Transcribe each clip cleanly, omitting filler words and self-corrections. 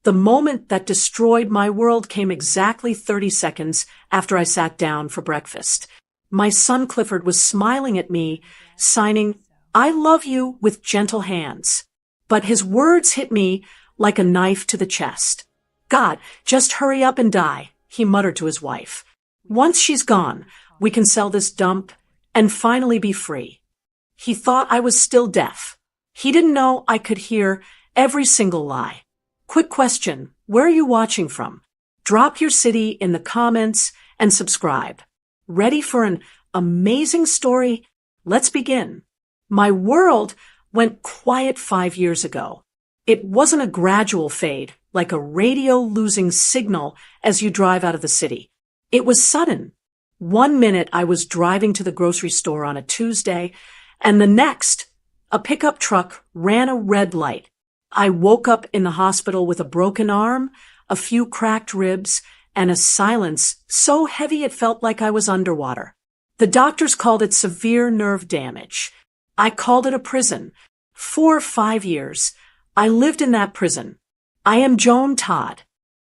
The moment that destroyed my world came exactly 30 seconds after I sat down for breakfast. My son Clifford was smiling at me, signing, "I love you," with gentle hands. But his words hit me like a knife to the chest. "God, just hurry up and die," he muttered to his wife. "Once she's gone, we can sell this dump and finally be free." He thought I was still deaf. He didn't know I could hear every single lie. Quick question, where are you watching from? Drop your city in the comments and subscribe. Ready for an amazing story? Let's begin. My world went quiet 5 years ago. It wasn't a gradual fade, like a radio losing signal as you drive out of the city. It was sudden. One minute I was driving to the grocery store on a Tuesday, and the next, a pickup truck ran a red light. I woke up in the hospital with a broken arm, a few cracked ribs, and a silence so heavy it felt like I was underwater. The doctors called it severe nerve damage. I called it a prison. For 5 years, I lived in that prison. I am Joan Todd.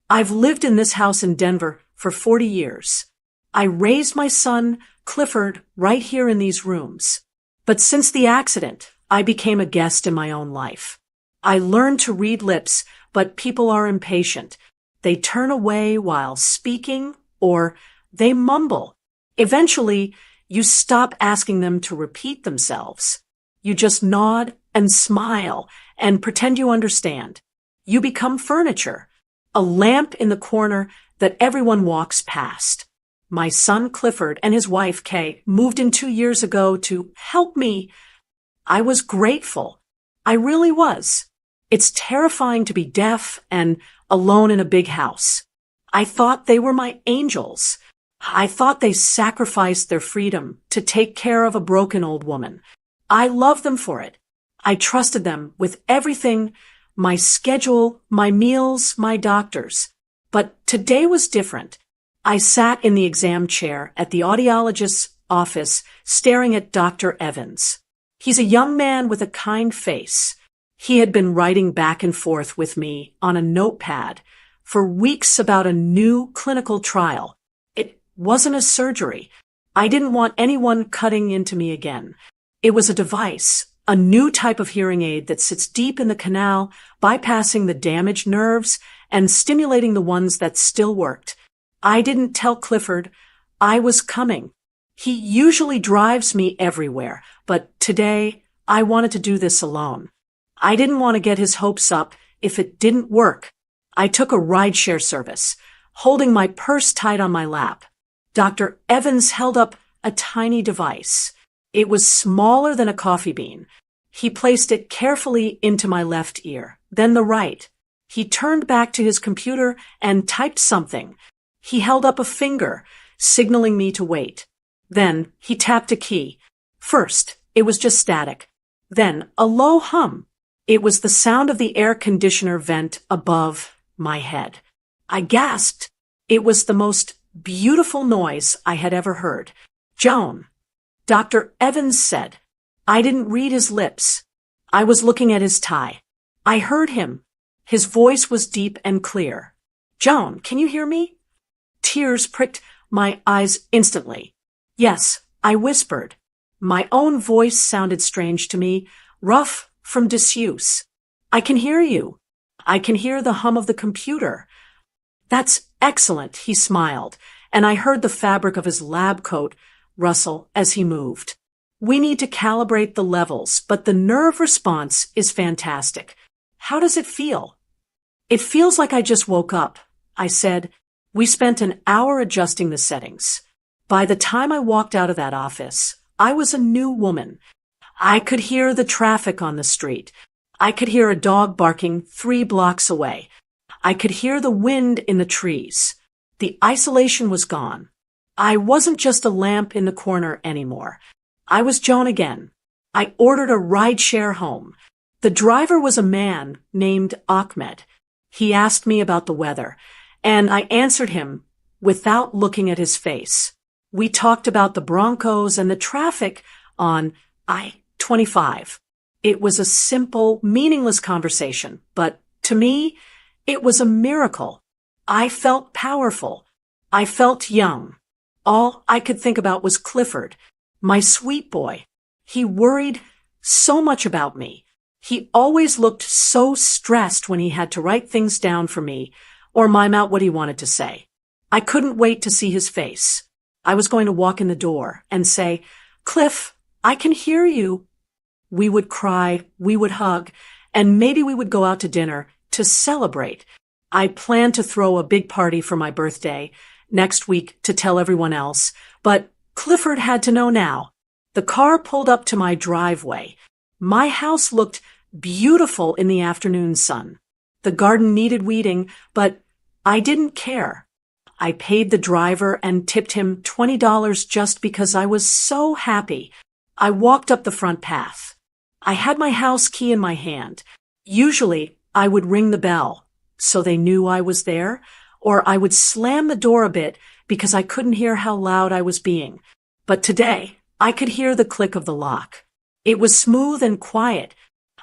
I've lived in this house in Denver for 40 years. I raised my son, Clifford, right here in these rooms. But since the accident, I became a guest in my own life. I learned to read lips, but people are impatient. They turn away while speaking, or they mumble. Eventually, you stop asking them to repeat themselves. You just nod and smile and pretend you understand. You become furniture, a lamp in the corner that everyone walks past. My son Clifford and his wife Kay moved in 2 years ago to help me. I was grateful. I really was. It's terrifying to be deaf and alone in a big house. I thought they were my angels. I thought they sacrificed their freedom to take care of a broken old woman. I loved them for it. I trusted them with everything, my schedule, my meals, my doctors. But today was different. I sat in the exam chair at the audiologist's office staring at Dr. Evans. He's a young man with a kind face. He had been writing back and forth with me on a notepad for weeks about a new clinical trial. It wasn't a surgery. I didn't want anyone cutting into me again. It was a device, a new type of hearing aid that sits deep in the canal, bypassing the damaged nerves and stimulating the ones that still worked. I didn't tell Clifford I was coming. He usually drives me everywhere, but today I wanted to do this alone. I didn't want to get his hopes up if it didn't work. I took a rideshare service, holding my purse tight on my lap. Dr. Evans held up a tiny device. It was smaller than a coffee bean. He placed it carefully into my left ear, then the right. He turned back to his computer and typed something. He held up a finger, signaling me to wait. Then he tapped a key. First, it was just static. Then a low hum. It was the sound of the air conditioner vent above my head. I gasped. It was the most beautiful noise I had ever heard. "Joan," Dr. Evans said. I didn't read his lips. I was looking at his tie. I heard him. His voice was deep and clear. "Joan, can you hear me?" Tears pricked my eyes instantly. "Yes," I whispered. My own voice sounded strange to me, rough from disuse. "I can hear you. I can hear the hum of the computer." "That's excellent," he smiled, and I heard the fabric of his lab coat rustle as he moved. "We need to calibrate the levels, but the nerve response is fantastic. How does it feel?" "It feels like I just woke up," I said. We spent an hour adjusting the settings. By the time I walked out of that office, I was a new woman. I could hear the traffic on the street. I could hear a dog barking 3 blocks away. I could hear the wind in the trees. The isolation was gone. I wasn't just a lamp in the corner anymore. I was Joan again. I ordered a rideshare home. The driver was a man named Ahmed. He asked me about the weather, and I answered him without looking at his face. We talked about the Broncos and the traffic on I-25. It was a simple, meaningless conversation, but to me, It was a miracle. I felt powerful. I felt young. All I could think about was Clifford, my sweet boy. He worried so much about me. He always looked so stressed when he had to write things down for me or mime out what he wanted to say. I couldn't wait to see his face. I was going to walk in the door and say, "Cliff, I can hear you." We would cry, we would hug, and maybe we would go out to dinner to celebrate. I planned to throw a big party for my birthday next week to tell everyone else, but Clifford had to know now. The car pulled up to my driveway. My house looked beautiful in the afternoon sun. The garden needed weeding, but I didn't care. I paid the driver and tipped him $20 just because I was so happy. I walked up the front path. I had my house key in my hand. Usually, I would ring the bell so they knew I was there, or I would slam the door a bit because I couldn't hear how loud I was being. But today, I could hear the click of the lock. It was smooth and quiet.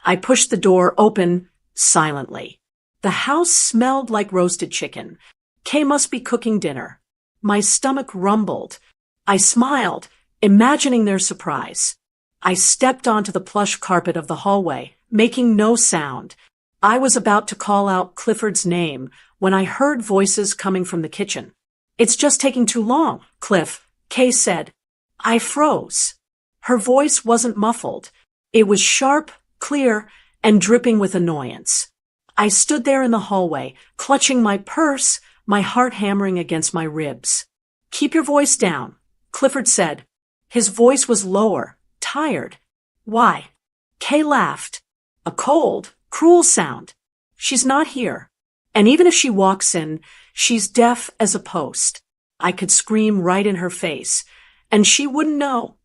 I pushed the door open silently. The house smelled like roasted chicken. Kay must be cooking dinner. My stomach rumbled. I smiled, imagining their surprise. I stepped onto the plush carpet of the hallway, making no sound. I was about to call out Clifford's name when I heard voices coming from the kitchen. "It's just taking too long, Cliff," Kay said. I froze. Her voice wasn't muffled. It was sharp, clear, and dripping with annoyance. I stood there in the hallway, clutching my purse, my heart hammering against my ribs. "Keep your voice down," Clifford said. His voice was lower, tired. "Why?" Kay laughed. "A cold, cruel sound. She's not here. And even if she walks in, she's deaf as a post. I could scream right in her face, and she wouldn't know."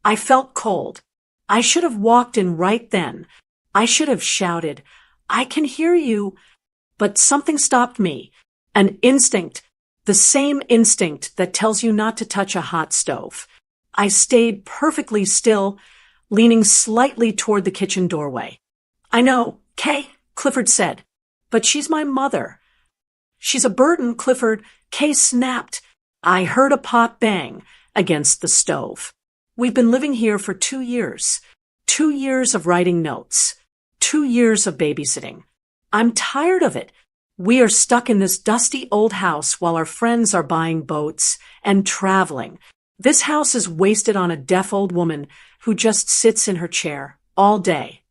I felt cold. I should have walked in right then. I should have shouted, "I can hear you." But something stopped me. An instinct, the same instinct that tells you not to touch a hot stove. I stayed perfectly still, leaning slightly toward the kitchen doorway. "I know, Kay," Clifford said, "but she's my mother." "She's a burden, Clifford," Kay snapped. I heard a pot bang against the stove. "We've been living here for 2 years. 2 years of writing notes. 2 years of babysitting. I'm tired of it. We are stuck in this dusty old house while our friends are buying boats and traveling. This house is wasted on a deaf old woman who just sits in her chair all day."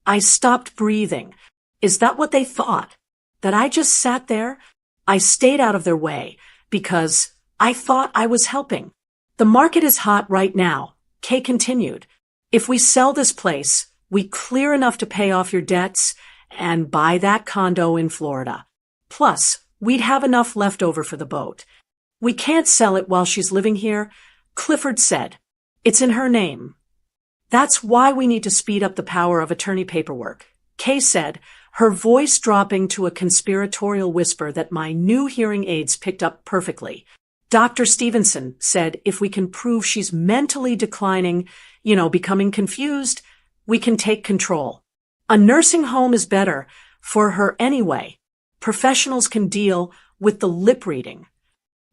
I stopped breathing. Is that what they thought? That I just sat there? I stayed out of their way because I thought I was helping. "The market is hot right now," Kay continued. "If we sell this place, we clear enough to pay off your debts and buy that condo in Florida. Plus, we'd have enough left over for the boat. We can't sell it while she's living here," Clifford said. "It's in her name." "That's why we need to speed up the power of attorney paperwork," Kay said, her voice dropping to a conspiratorial whisper that my new hearing aids picked up perfectly. "Dr. Stevenson said if we can prove she's mentally declining, becoming confused, we can take control. A nursing home is better for her anyway. Professionals can deal with the lip reading."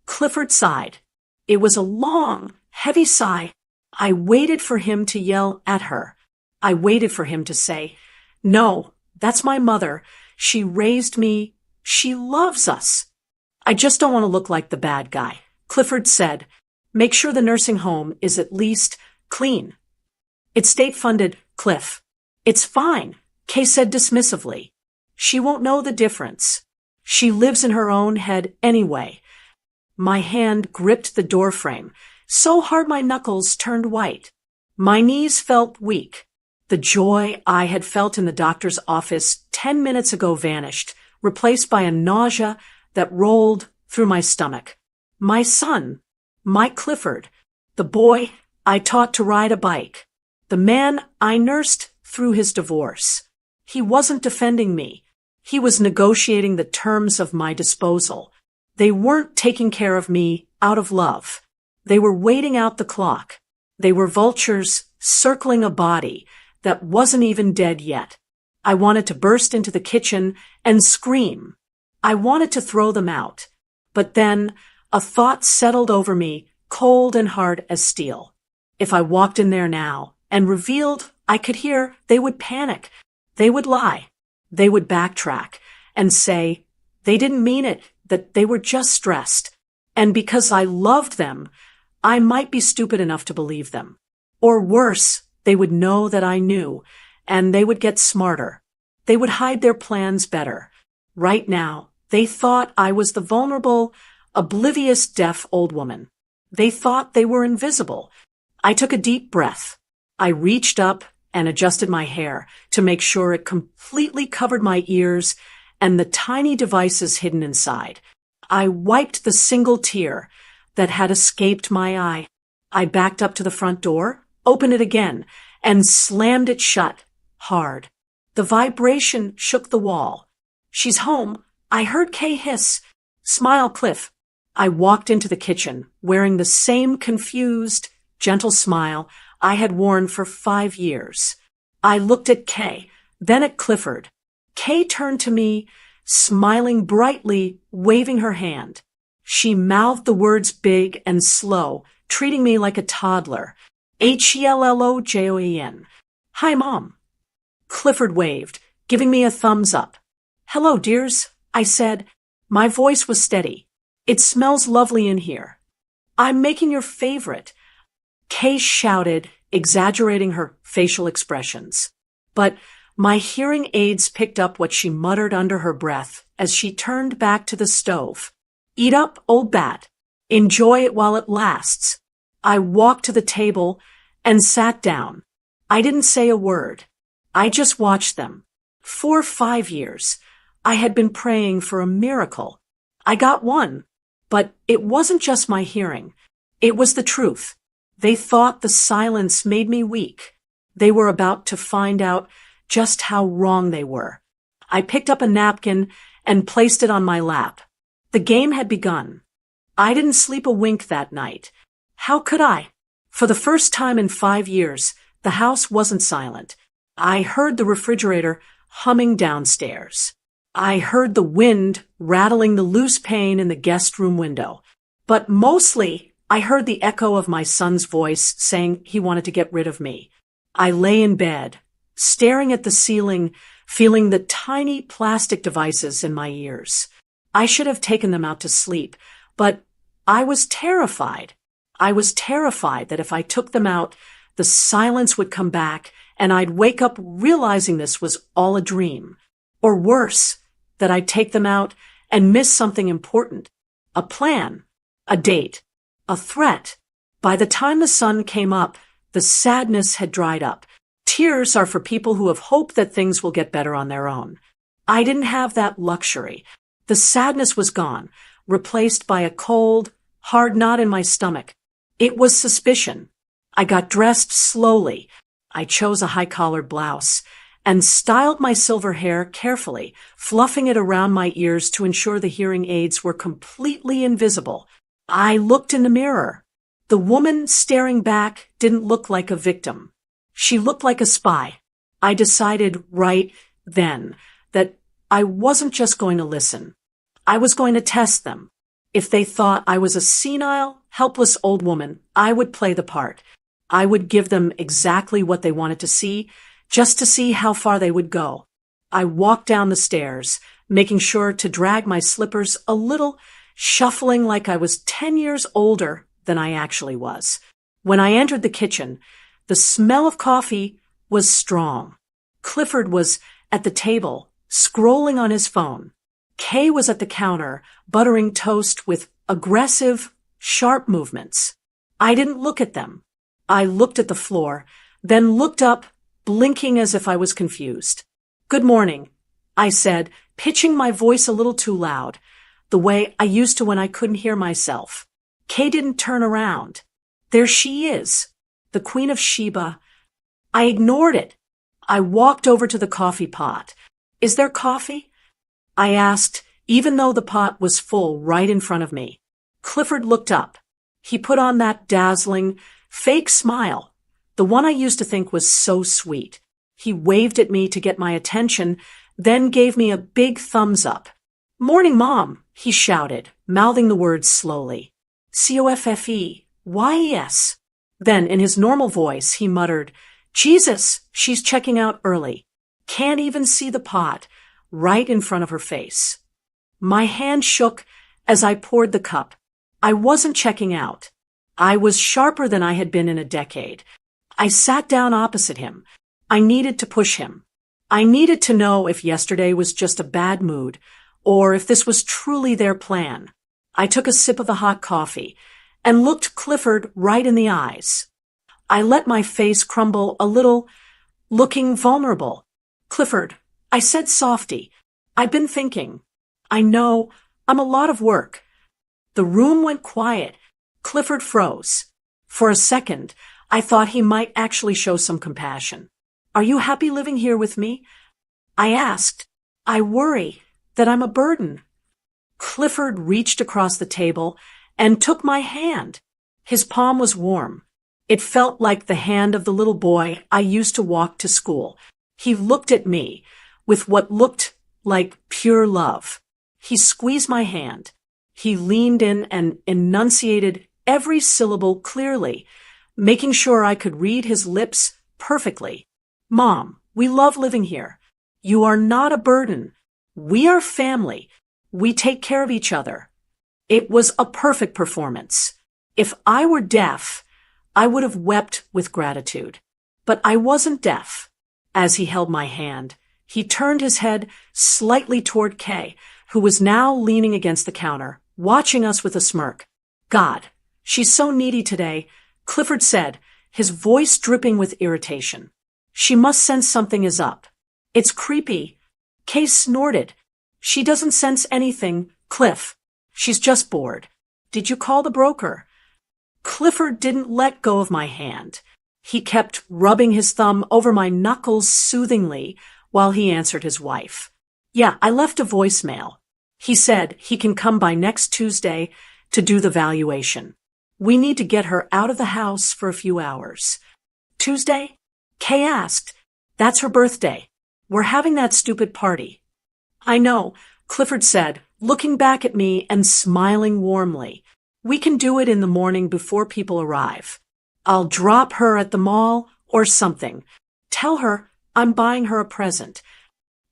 Clifford sighed. It was a long, heavy sigh. I waited for him to yell at her. I waited for him to say, "No, that's my mother. She raised me. She loves us." "I just don't want to look like the bad guy," Clifford said. "Make sure the nursing home is at least clean." "It's state-funded, Cliff." "It's fine," Kay said dismissively. "She won't know the difference. She lives in her own head anyway." My hand gripped the doorframe, so hard my knuckles turned white. My knees felt weak. The joy I had felt in the doctor's office 10 minutes ago vanished, replaced by a nausea that rolled through my stomach. My son, Mike Clifford, the boy I taught to ride a bike, the man I nursed through his divorce. He wasn't defending me. He was negotiating the terms of my disposal. They weren't taking care of me out of love. They were waiting out the clock. They were vultures circling a body that wasn't even dead yet. I wanted to burst into the kitchen and scream. I wanted to throw them out. But then a thought settled over me, cold and hard as steel. If I walked in there now and revealed I could hear, they would panic. They would lie. They would backtrack and say they didn't mean it, that they were just stressed. And because I loved them, I might be stupid enough to believe them. Or worse, they would know that I knew, and they would get smarter. They would hide their plans better. Right now, they thought I was the vulnerable, oblivious, deaf old woman. They thought they were invisible. I took a deep breath. I reached up and adjusted my hair to make sure it completely covered my ears and the tiny devices hidden inside. I wiped the single tear that had escaped my eye. I backed up to the front door, opened it again, and slammed it shut, hard. The vibration shook the wall. She's home. I heard Kay hiss. Smile, Cliff. I walked into the kitchen, wearing the same confused, gentle smile I had worn for 5 years. I looked at Kay, then at Clifford. Kay turned to me, smiling brightly, waving her hand. She mouthed the words big and slow, treating me like a toddler. Hellojoen. Hi, Mom. Clifford waved, giving me a thumbs up. Hello, dears, I said. My voice was steady. It smells lovely in here. I'm making your favorite. Kay shouted, exaggerating her facial expressions. But my hearing aids picked up what she muttered under her breath as she turned back to the stove. Eat up, old bat. Enjoy it while it lasts. I walked to the table and sat down. I didn't say a word. I just watched them. For 5 years, I had been praying for a miracle. I got one. But it wasn't just my hearing. It was the truth. They thought the silence made me weak. They were about to find out just how wrong they were. I picked up a napkin and placed it on my lap. The game had begun. I didn't sleep a wink that night. How could I? For the first time in 5 years, the house wasn't silent. I heard the refrigerator humming downstairs. I heard the wind rattling the loose pane in the guest room window. But mostly, I heard the echo of my son's voice saying he wanted to get rid of me. I lay in bed, staring at the ceiling, feeling the tiny plastic devices in my ears. I should have taken them out to sleep, but I was terrified. I was terrified that if I took them out, the silence would come back and I'd wake up realizing this was all a dream. Or worse, that I'd take them out and miss something important. A plan, a date, a threat. By the time the sun came up, the sadness had dried up. Tears are for people who have hope that things will get better on their own. I didn't have that luxury. The sadness was gone, replaced by a cold, hard knot in my stomach. It was suspicion. I got dressed slowly. I chose a high-collared blouse and styled my silver hair carefully, fluffing it around my ears to ensure the hearing aids were completely invisible. I looked in the mirror. The woman staring back didn't look like a victim. She looked like a spy. I decided right then that I wasn't just going to listen. I was going to test them. If they thought I was a senile, helpless old woman, I would play the part. I would give them exactly what they wanted to see, just to see how far they would go. I walked down the stairs, making sure to drag my slippers a little, shuffling like I was 10 years older than I actually was. When I entered the kitchen, the smell of coffee was strong. Clifford was at the table, scrolling on his phone. Kay was at the counter, buttering toast with aggressive, sharp movements. I didn't look at them. I looked at the floor, then looked up, blinking as if I was confused. Good morning, I said, pitching my voice a little too loud, the way I used to when I couldn't hear myself. Kay didn't turn around. There she is, the Queen of Sheba. I ignored it. I walked over to the coffee pot. Is there coffee? I asked, even though the pot was full right in front of me. Clifford looked up. He put on that dazzling, fake smile, the one I used to think was so sweet. He waved at me to get my attention, then gave me a big thumbs up. "Morning, Mom," he shouted, mouthing the words slowly. "Coffeyes." Then, in his normal voice, he muttered, "Jesus, she's checking out early. Can't even see the pot," right in front of her face. My hand shook as I poured the cup. I wasn't checking out. I was sharper than I had been in a decade. I sat down opposite him. I needed to push him. I needed to know if yesterday was just a bad mood, or if this was truly their plan. I took a sip of the hot coffee and looked Clifford right in the eyes. I let my face crumble a little, looking vulnerable. "Clifford," I said softly, "I've been thinking. I know I'm a lot of work." The room went quiet. Clifford froze. For a second, I thought he might actually show some compassion. "Are you happy living here with me?" I asked. "I worry that I'm a burden." Clifford reached across the table and took my hand. His palm was warm. It felt like the hand of the little boy I used to walk to school. He looked at me with what looked like pure love. He squeezed my hand. He leaned in and enunciated every syllable clearly, making sure I could read his lips perfectly. "Mom, we love living here. You are not a burden. We are family. We take care of each other." It was a perfect performance. If I were deaf, I would have wept with gratitude. But I wasn't deaf. As he held my hand, he turned his head slightly toward Kay, who was now leaning against the counter, watching us with a smirk. "God, she's so needy today," Clifford said, his voice dripping with irritation. "She must sense something is up. It's creepy." Kay snorted. "She doesn't sense anything, Cliff. She's just bored. Did you call the broker?" Clifford didn't let go of my hand. He kept rubbing his thumb over my knuckles soothingly while he answered his wife. "Yeah, I left a voicemail. He said he can come by next Tuesday to do the valuation. We need to get her out of the house for a few hours." "Tuesday?" Kay asked. "That's her birthday. We're having that stupid party." "I know," Clifford said, looking back at me and smiling warmly. "We can do it in the morning before people arrive. I'll drop her at the mall or something. Tell her I'm buying her a present.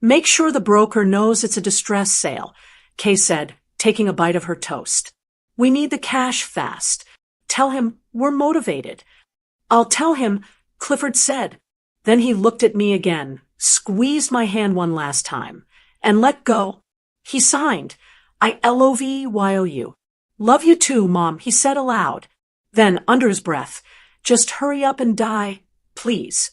Make sure the broker knows it's a distress sale," Kay said, taking a bite of her toast. "We need the cash fast. Tell him we're motivated." "I'll tell him," Clifford said. Then he looked at me again, squeezed my hand one last time, and let go. He signed, "I LOVEYOU. Love you too, Mom," he said aloud. Then, under his breath, "Just hurry up and die, please."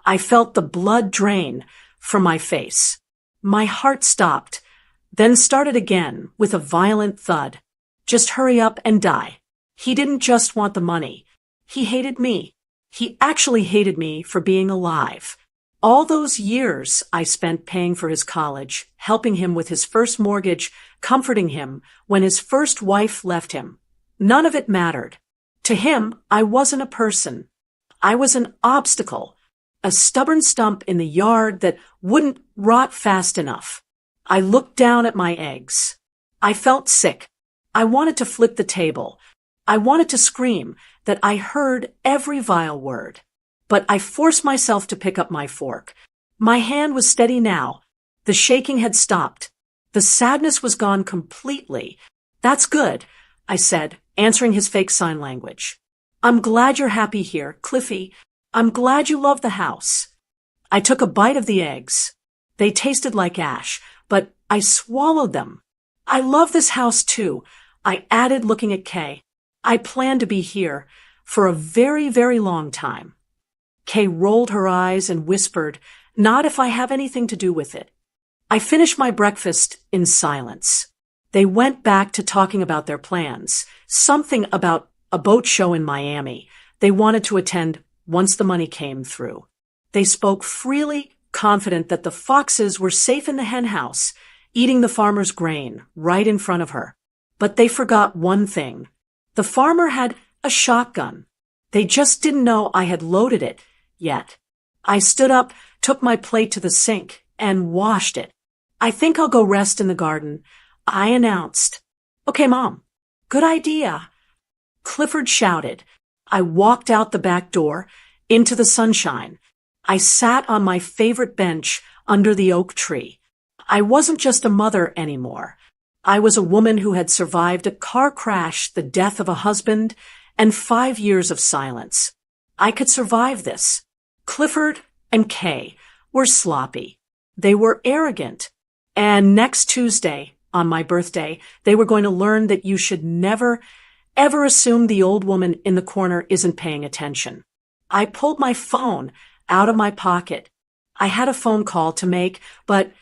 I felt the blood drain from my face. My heart stopped, then started again with a violent thud. Just hurry up and die. He didn't just want the money. He hated me. He actually hated me for being alive. All those years I spent paying for his college, helping him with his first mortgage, comforting him when his first wife left him. None of it mattered. To him, I wasn't a person. I was an obstacle, a stubborn stump in the yard that wouldn't rot fast enough. I looked down at my eggs. I felt sick. I wanted to flip the table. I wanted to scream that I heard every vile word. But I forced myself to pick up my fork. My hand was steady now. The shaking had stopped. The sadness was gone completely. "That's good," I said, answering his fake sign language. "I'm glad you're happy here, Cliffy. I'm glad you love the house." I took a bite of the eggs. They tasted like ash, but I swallowed them. "I love this house too," I added, looking at Kay. "I plan to be here for a very, very long time." Kay rolled her eyes and whispered, "Not if I have anything to do with it." I finished my breakfast in silence. They went back to talking about their plans, something about a boat show in Miami they wanted to attend once the money came through. They spoke freely, confident that the foxes were safe in the henhouse, eating the farmer's grain right in front of her. But they forgot one thing. The farmer had a shotgun. They just didn't know I had loaded it yet. I stood up took my plate to the sink, and washed it. "I think I'll go rest in the garden," I announced. "Okay, Mom." "Good idea," Clifford shouted. I walked out the back door, into the sunshine. I sat on my favorite bench under the oak tree. I wasn't just a mother anymore. I was a woman who had survived a car crash, the death of a husband, and 5 years of silence. I could survive this. Clifford and Kay were sloppy. They were arrogant. And next Tuesday, on my birthday, they were going to learn that you should never, ever assume the old woman in the corner isn't paying attention. I pulled my phone out of my pocket. I had a phone call to make, but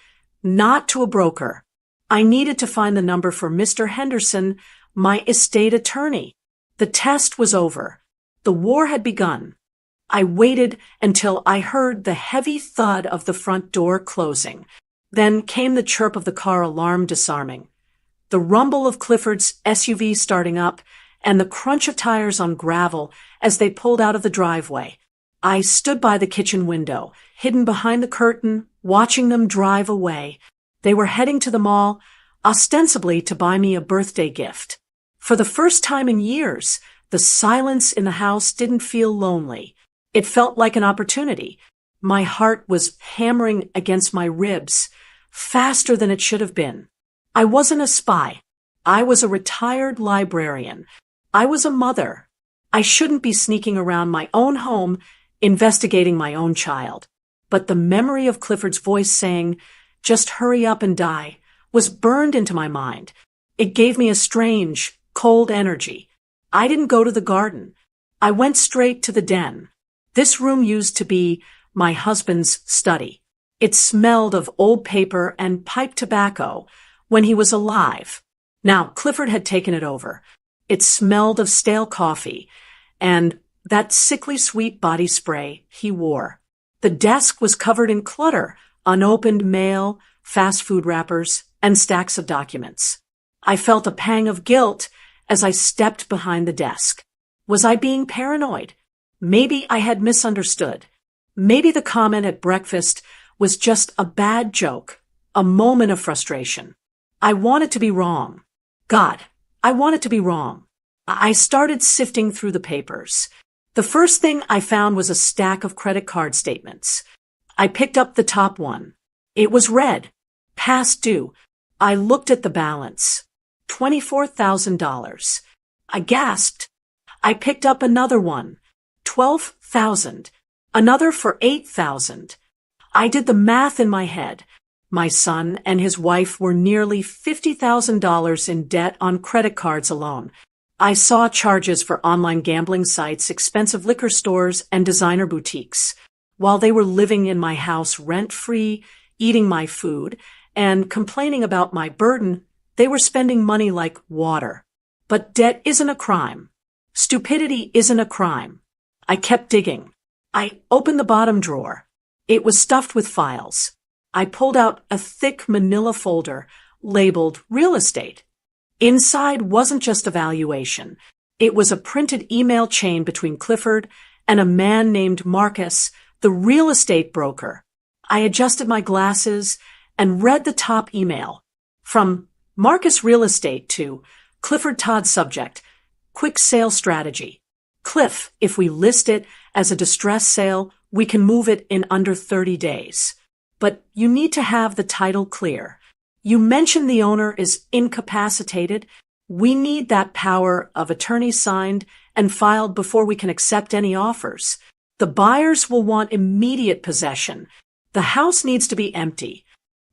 not to a broker. I needed to find the number for Mr. Henderson, my estate attorney. The test was over. The war had begun. I waited until I heard the heavy thud of the front door closing. Then came the chirp of the car alarm disarming, the rumble of Clifford's SUV starting up, and the crunch of tires on gravel as they pulled out of the driveway. I stood by the kitchen window, hidden behind the curtain, watching them drive away. They were heading to the mall, ostensibly to buy me a birthday gift. For the first time in years, the silence in the house didn't feel lonely. It felt like an opportunity. My heart was hammering against my ribs, faster than it should have been. I wasn't a spy. I was a retired librarian. I was a mother. I shouldn't be sneaking around my own home, investigating my own child. But the memory of Clifford's voice saying, "Just hurry up and die," was burned into my mind. It gave me a strange, cold energy. I didn't go to the garden. I went straight to the den. This room used to be my husband's study. It smelled of old paper and pipe tobacco when he was alive. Now, Clifford had taken it over. It smelled of stale coffee and that sickly sweet body spray he wore. The desk was covered in clutter, unopened mail, fast food wrappers, and stacks of documents. I felt a pang of guilt as I stepped behind the desk. Was I being paranoid? Maybe I had misunderstood. Maybe the comment at breakfast was just a bad joke, a moment of frustration. I wanted to be wrong. God, I wanted to be wrong. I started sifting through the papers. The first thing I found was a stack of credit card statements. I picked up the top one. It was red, past due. I looked at the balance. $24,000. I gasped. I picked up another one. $12,000. Another for $8,000. I did the math in my head. My son and his wife were nearly $50,000 in debt on credit cards alone. I saw charges for online gambling sites, expensive liquor stores, and designer boutiques. While they were living in my house rent-free, eating my food, and complaining about my burden, they were spending money like water. But debt isn't a crime. Stupidity isn't a crime. I kept digging. I opened the bottom drawer. It was stuffed with files. I pulled out a thick manila folder labeled real estate. Inside wasn't just a valuation. It was a printed email chain between Clifford and a man named Marcus, the real estate broker. I adjusted my glasses and read the top email. From Marcus Real Estate to Clifford Todd subject, quick sale strategy. Cliff, if we list it as a distress sale, we can move it in under 30 days. But you need to have the title clear. You mentioned the owner is incapacitated. We need that power of attorney signed and filed before we can accept any offers. The buyers will want immediate possession. The house needs to be empty.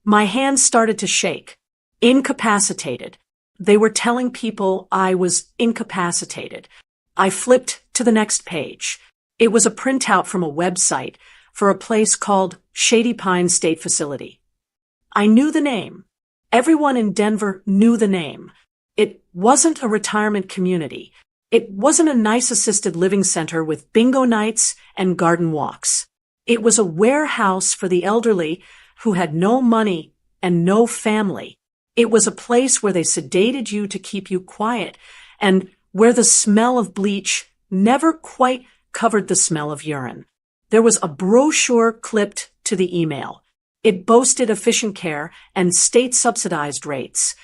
My hands started to shake. Incapacitated. They were telling people I was incapacitated. I flipped to the next page. It was a printout from a website for a place called Shady Pines State Facility. I knew the name. Everyone in Denver knew the name. It wasn't a retirement community. It wasn't a nice assisted living center with bingo nights and garden walks. It was a warehouse for the elderly who had no money and no family. It was a place where they sedated you to keep you quiet and where the smell of bleach never quite covered the smell of urine. There was a brochure clipped to the email. It boasted efficient care and state-subsidized rates.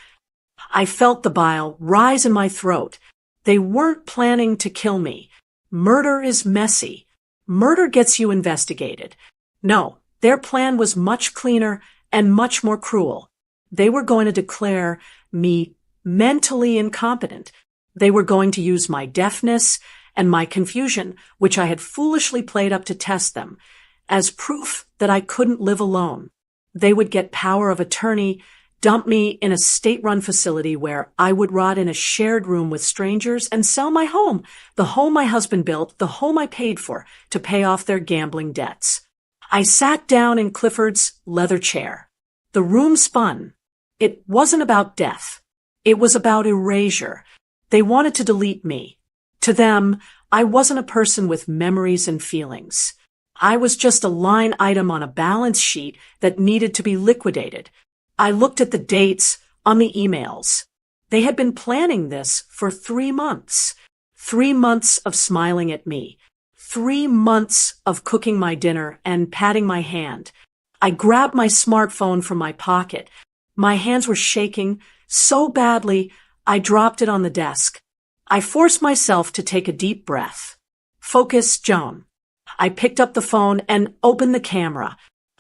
I felt the bile rise in my throat. They weren't planning to kill me. Murder is messy. Murder gets you investigated. No, their plan was much cleaner and much more cruel. They were going to declare me mentally incompetent. They were going to use my deafness and my confusion, which I had foolishly played up to test them, as proof that I couldn't live alone. They would get power of attorney, dump me in a state-run facility where I would rot in a shared room with strangers, and sell my home, the home my husband built, the home I paid for, to pay off their gambling debts. I sat down in Clifford's leather chair. The room spun. It wasn't about death. It was about erasure. They wanted to delete me. To them, I wasn't a person with memories and feelings. I was just a line item on a balance sheet that needed to be liquidated. I looked at the dates on the emails. They had been planning this for 3 months. 3 months of smiling at me. 3 months of cooking my dinner and patting my hand. I grabbed my smartphone from my pocket. My hands were shaking so badly, I dropped it on the desk. I forced myself to take a deep breath. Focus, Joan. I picked up the phone and opened the camera.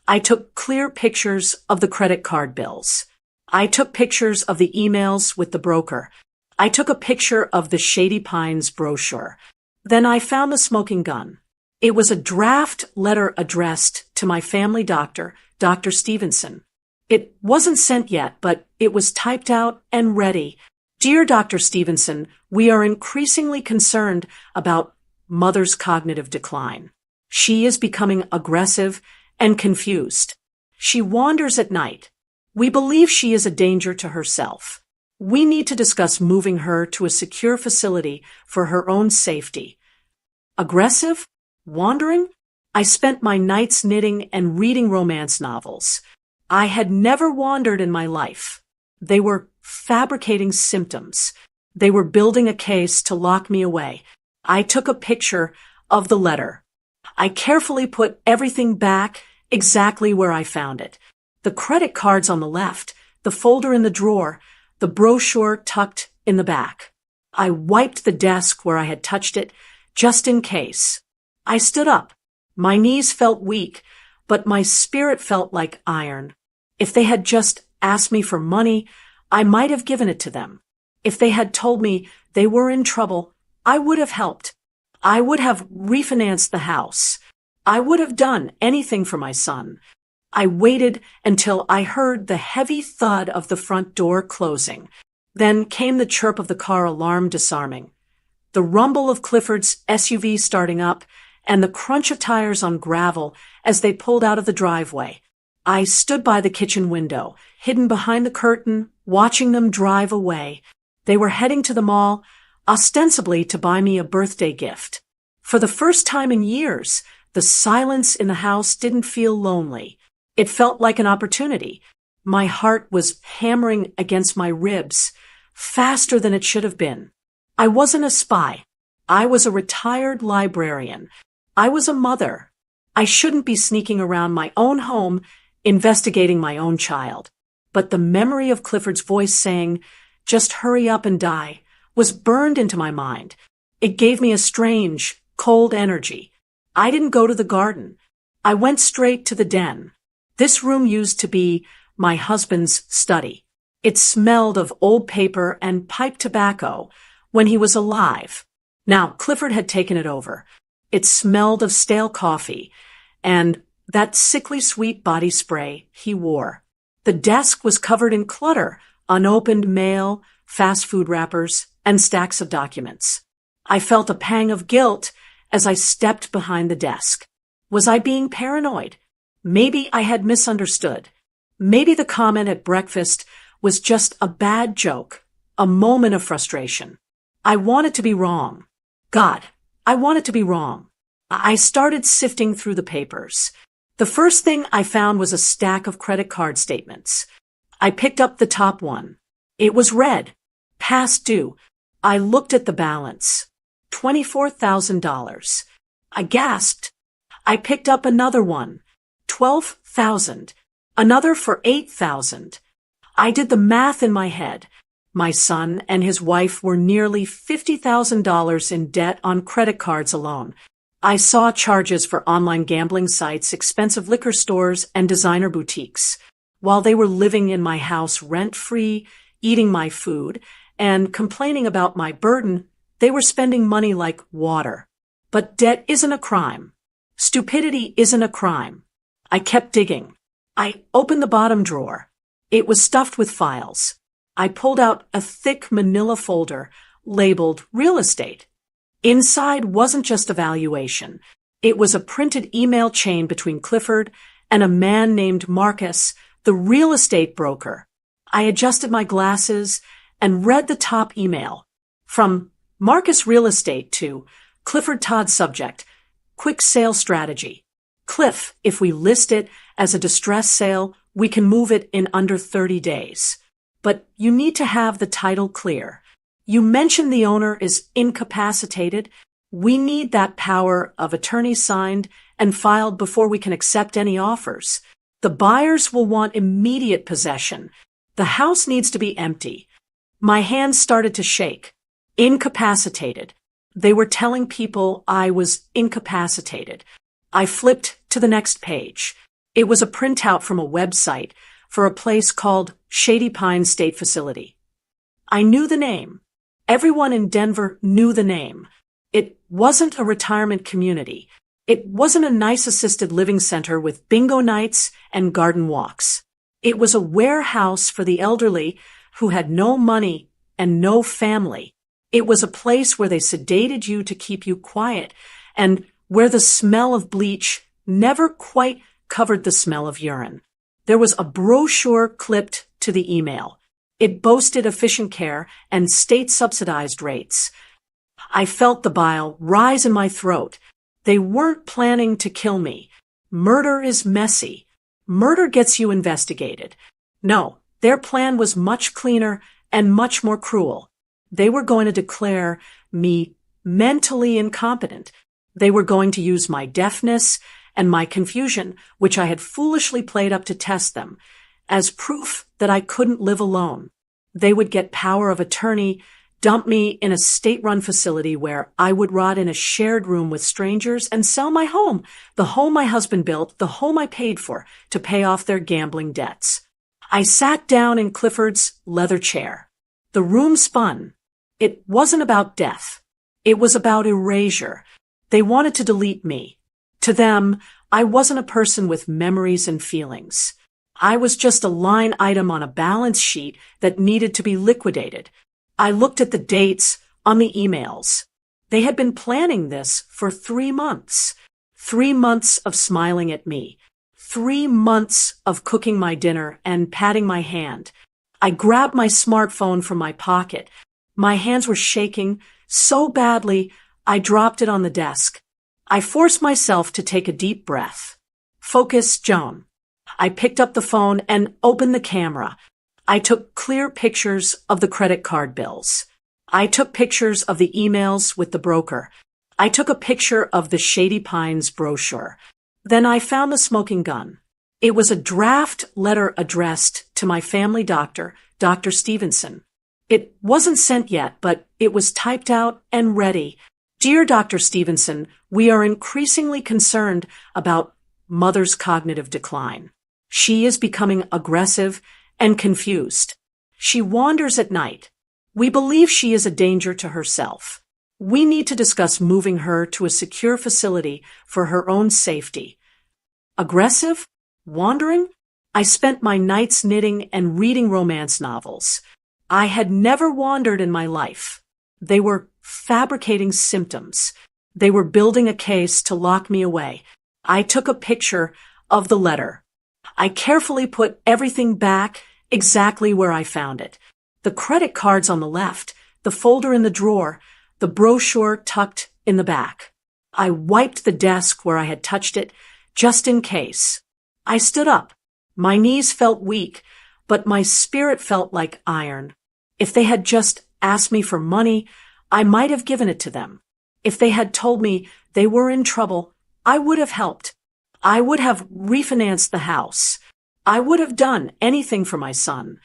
I took clear pictures of the credit card bills. I took pictures of the emails with the broker. I took a picture of the Shady Pines brochure. Then I found the smoking gun. It was a draft letter addressed to my family doctor, Dr. Stevenson. It wasn't sent yet, but it was typed out and ready. Dear Dr. Stevenson, we are increasingly concerned about Mother's cognitive decline. She is becoming aggressive and confused. She wanders at night. We believe she is a danger to herself. We need to discuss moving her to a secure facility for her own safety. Aggressive? Wandering? I spent my nights knitting and reading romance novels. I had never wandered in my life. They were fabricating symptoms. They were building a case to lock me away. I took a picture of the letter. I carefully put everything back exactly where I found it. The credit cards on the left, the folder in the drawer, the brochure tucked in the back. I wiped the desk where I had touched it, just in case. I stood up. My knees felt weak, but my spirit felt like iron. If they had just asked me for money, I might have given it to them. If they had told me they were in trouble, I would have helped. I would have refinanced the house. I would have done anything for my son. I waited until I heard the heavy thud of the front door closing. Then came the chirp of the car alarm disarming, the rumble of Clifford's SUV starting up, and the crunch of tires on gravel as they pulled out of the driveway. I stood by the kitchen window, hidden behind the curtain, watching them drive away. They were heading to the mall, ostensibly to buy me a birthday gift. For the first time in years, the silence in the house didn't feel lonely. It felt like an opportunity. My heart was hammering against my ribs, faster than it should have been. I wasn't a spy. I was a retired librarian. I was a mother. I shouldn't be sneaking around my own home, investigating my own child. But the memory of Clifford's voice saying, "Just hurry up and die," was burned into my mind. It gave me a strange, cold energy. I didn't go to the garden. I went straight to the den. This room used to be my husband's study. It smelled of old paper and pipe tobacco when he was alive. Now Clifford had taken it over. It smelled of stale coffee and that sickly sweet body spray he wore. The desk was covered in clutter, unopened mail, fast food wrappers, and stacks of documents. I felt a pang of guilt as I stepped behind the desk. Was I being paranoid? Maybe I had misunderstood. Maybe the comment at breakfast was just a bad joke, a moment of frustration. I wanted to be wrong. God, I wanted to be wrong. I started sifting through the papers. The first thing I found was a stack of credit card statements. I picked up the top one. It was red, past due. I looked at the balance. $24,000. I gasped. I picked up another one. $12,000. Another for $8,000. I did the math in my head. My son and his wife were nearly $50,000 in debt on credit cards alone. I saw charges for online gambling sites, expensive liquor stores, and designer boutiques. While they were living in my house rent-free, eating my food, and complaining about my burden, they were spending money like water. But debt isn't a crime. Stupidity isn't a crime. I kept digging. I opened the bottom drawer. It was stuffed with files. I pulled out a thick manila folder labeled real estate. Inside wasn't just a valuation. It was a printed email chain between Clifford and a man named Marcus, the real estate broker. I adjusted my glasses and read the top email. From Marcus Real Estate to Clifford Todd subject, quick sale strategy. Cliff, if we list it as a distress sale, we can move it in under 30 days. But you need to have the title clear. You mentioned the owner is incapacitated. We need that power of attorney signed and filed before we can accept any offers. The buyers will want immediate possession. The house needs to be empty. My hands started to shake. Incapacitated. They were telling people I was incapacitated. I flipped to the next page. It was a printout from a website for a place called Shady Pines State Facility. I knew the name. Everyone in Denver knew the name. It wasn't a retirement community. It wasn't a nice assisted living center with bingo nights and garden walks. It was a warehouse for the elderly who had no money and no family. It was a place where they sedated you to keep you quiet and where the smell of bleach never quite covered the smell of urine. There was a brochure clipped to the email. It boasted efficient care and state-subsidized rates. I felt the bile rise in my throat. They weren't planning to kill me. Murder is messy. Murder gets you investigated. No, their plan was much cleaner and much more cruel. They were going to declare me mentally incompetent. They were going to use my deafness and my confusion, which I had foolishly played up to test them, as proof that I couldn't live alone. They would get power of attorney, dump me in a state-run facility where I would rot in a shared room with strangers and sell my home, the home my husband built, the home I paid for, to pay off their gambling debts. I sat down in Clifford's leather chair. The room spun. It wasn't about death. It was about erasure. They wanted to delete me. To them, I wasn't a person with memories and feelings. I was just a line item on a balance sheet that needed to be liquidated. I looked at the dates on the emails. They had been planning this for 3 months. 3 months of smiling at me. 3 months of cooking my dinner and patting my hand. I grabbed my smartphone from my pocket. My hands were shaking so badly I dropped it on the desk. I forced myself to take a deep breath. Focus, Joan. I picked up the phone and opened the camera. I took clear pictures of the credit card bills. I took pictures of the emails with the broker. I took a picture of the Shady Pines brochure. Then I found the smoking gun. It was a draft letter addressed to my family doctor, Dr. Stevenson. It wasn't sent yet, but it was typed out and ready. Dear Dr. Stevenson, we are increasingly concerned about Mother's cognitive decline. She is becoming aggressive and confused. She wanders at night. We believe she is a danger to herself. We need to discuss moving her to a secure facility for her own safety. Aggressive? Wandering? I spent my nights knitting and reading romance novels. I had never wandered in my life. They were fabricating symptoms. They were building a case to lock me away. I took a picture of the letter. I carefully put everything back exactly where I found it. The credit cards on the left, the folder in the drawer, the brochure tucked in the back. I wiped the desk where I had touched it, just in case. I stood up. My knees felt weak, but my spirit felt like iron. If they had just asked me for money, I might have given it to them. If they had told me they were in trouble, I would have helped. I would have refinanced the house. I would have done anything for my son.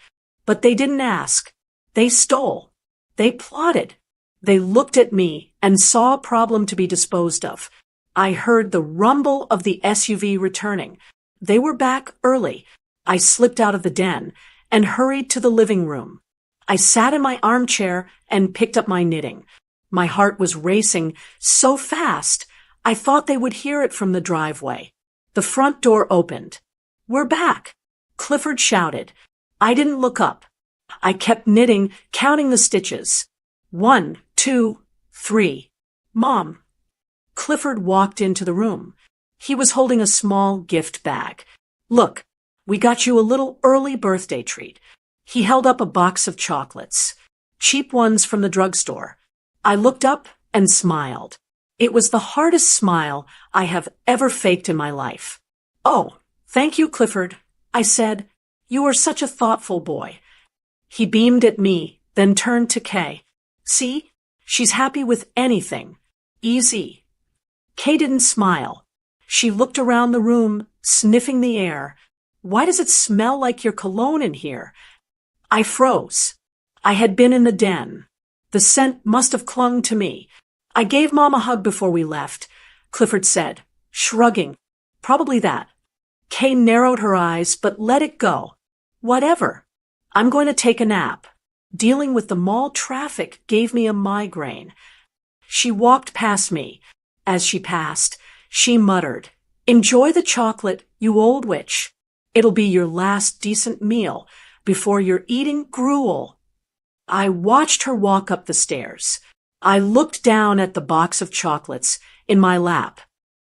But they didn't ask. They stole. They plotted. They looked at me and saw a problem to be disposed of. I heard the rumble of the SUV returning. They were back early. I slipped out of the den and hurried to the living room. I sat in my armchair and picked up my knitting. My heart was racing so fast, I thought they would hear it from the driveway. The front door opened. "We're back," Clifford shouted. I didn't look up. I kept knitting, counting the stitches. 1, 2, 3. "Mom." Clifford walked into the room. He was holding a small gift bag. "Look, we got you a little early birthday treat." He held up a box of chocolates, cheap ones from the drugstore. I looked up and smiled. It was the hardest smile I have ever faked in my life. "Oh, thank you, Clifford," I said. "You are such a thoughtful boy." He beamed at me, then turned to Kay. "See? She's happy with anything. Easy." Kay didn't smile. She looked around the room, sniffing the air. "Why does it smell like your cologne in here?" I froze. I had been in the den. The scent must have clung to me. "I gave Mom a hug before we left," Clifford said, shrugging. "Probably that." Kay narrowed her eyes, but let it go. "Whatever. I'm going to take a nap. Dealing with the mall traffic gave me a migraine." She walked past me. As she passed, she muttered, "Enjoy the chocolate, you old witch. It'll be your last decent meal before you're eating gruel." I watched her walk up the stairs. I looked down at the box of chocolates in my lap.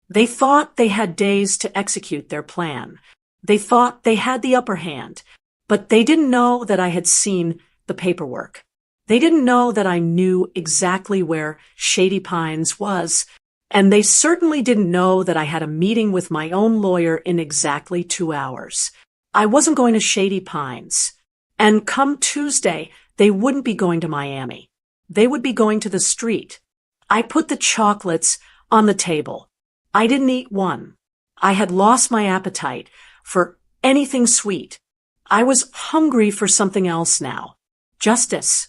They thought they had days to execute their plan. They thought they had the upper hand, but they didn't know that I had seen the paperwork. They didn't know that I knew exactly where Shady Pines was, and they certainly didn't know that I had a meeting with my own lawyer in exactly 2 hours. I wasn't going to Shady Pines. And come Tuesday, they wouldn't be going to Miami. They would be going to the street. I put the chocolates on the table. I didn't eat one. I had lost my appetite for anything sweet. I was hungry for something else now. Justice.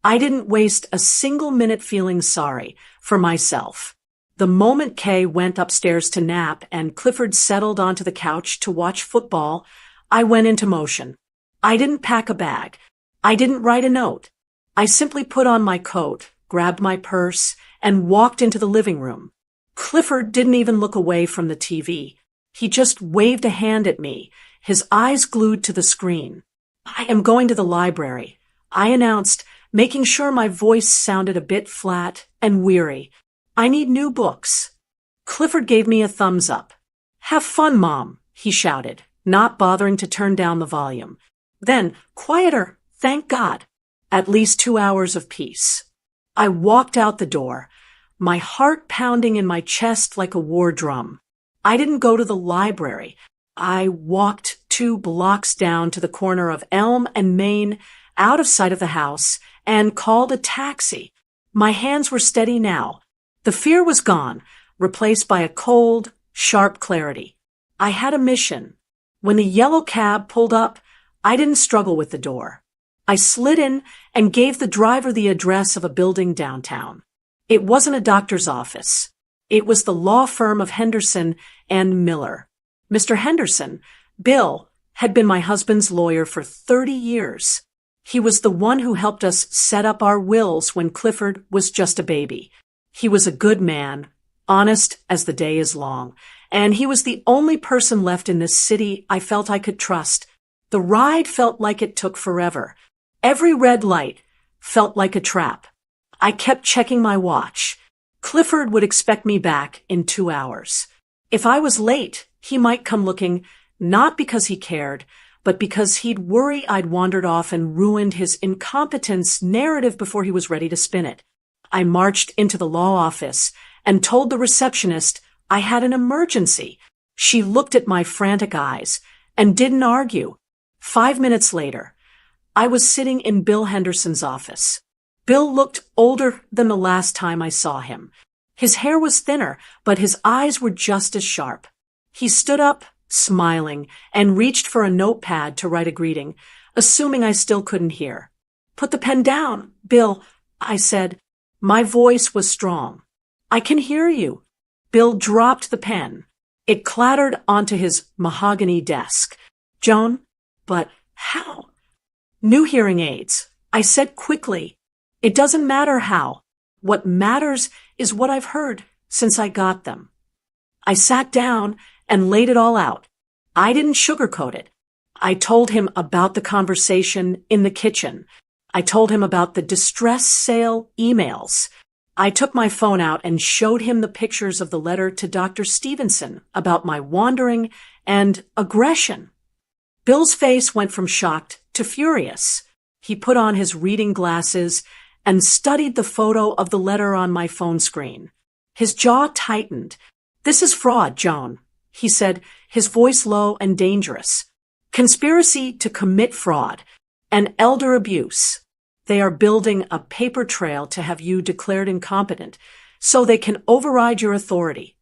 I didn't waste a single minute feeling sorry for myself. The moment Kay went upstairs to nap and Clifford settled onto the couch to watch football, I went into motion. I didn't pack a bag. I didn't write a note. I simply put on my coat, grabbed my purse, and walked into the living room. Clifford didn't even look away from the TV. He just waved a hand at me, his eyes glued to the screen. "I am going to the library," I announced, making sure my voice sounded a bit flat and weary. "I need new books." Clifford gave me a thumbs up. "Have fun, Mom," he shouted, not bothering to turn down the volume. Then, quieter, thank God. At least 2 hours of peace. I walked out the door, my heart pounding in my chest like a war drum. I didn't go to the library. I walked 2 blocks down to the corner of Elm and Main, out of sight of the house, and called a taxi. My hands were steady now. The fear was gone, replaced by a cold, sharp clarity. I had a mission. When the yellow cab pulled up, I didn't struggle with the door. I slid in and gave the driver the address of a building downtown. It wasn't a doctor's office. It was the law firm of Henderson and Miller. Mr. Henderson, Bill, had been my husband's lawyer for 30 years. He was the one who helped us set up our wills when Clifford was just a baby. He was a good man, honest as the day is long, and he was the only person left in this city I felt I could trust. The ride felt like it took forever. Every red light felt like a trap. I kept checking my watch. Clifford would expect me back in 2 hours. If I was late, he might come looking, not because he cared, but because he'd worry I'd wandered off and ruined his incompetence narrative before he was ready to spin it. I marched into the law office and told the receptionist I had an emergency. She looked at my frantic eyes and didn't argue. 5 minutes later, I was sitting in Bill Henderson's office. Bill looked older than the last time I saw him. His hair was thinner, but his eyes were just as sharp. He stood up, smiling, and reached for a notepad to write a greeting, assuming I still couldn't hear. "Put the pen down, Bill," I said. My voice was strong. "I can hear you." Bill dropped the pen. It clattered onto his mahogany desk. "Joan, but how?" "New hearing aids," I said quickly. "It doesn't matter how. What matters is what I've heard since I got them." I sat down and laid it all out. I didn't sugarcoat it. I told him about the conversation in the kitchen. I told him about the distress sale emails. I took my phone out and showed him the pictures of the letter to Dr. Stevenson about my wandering and aggression. Bill's face went from shocked to furious. He put on his reading glasses and studied the photo of the letter on my phone screen. His jaw tightened. "This is fraud, Joan," he said, his voice low and dangerous. "Conspiracy to commit fraud and elder abuse. They are building a paper trail to have you declared incompetent so they can override your authority."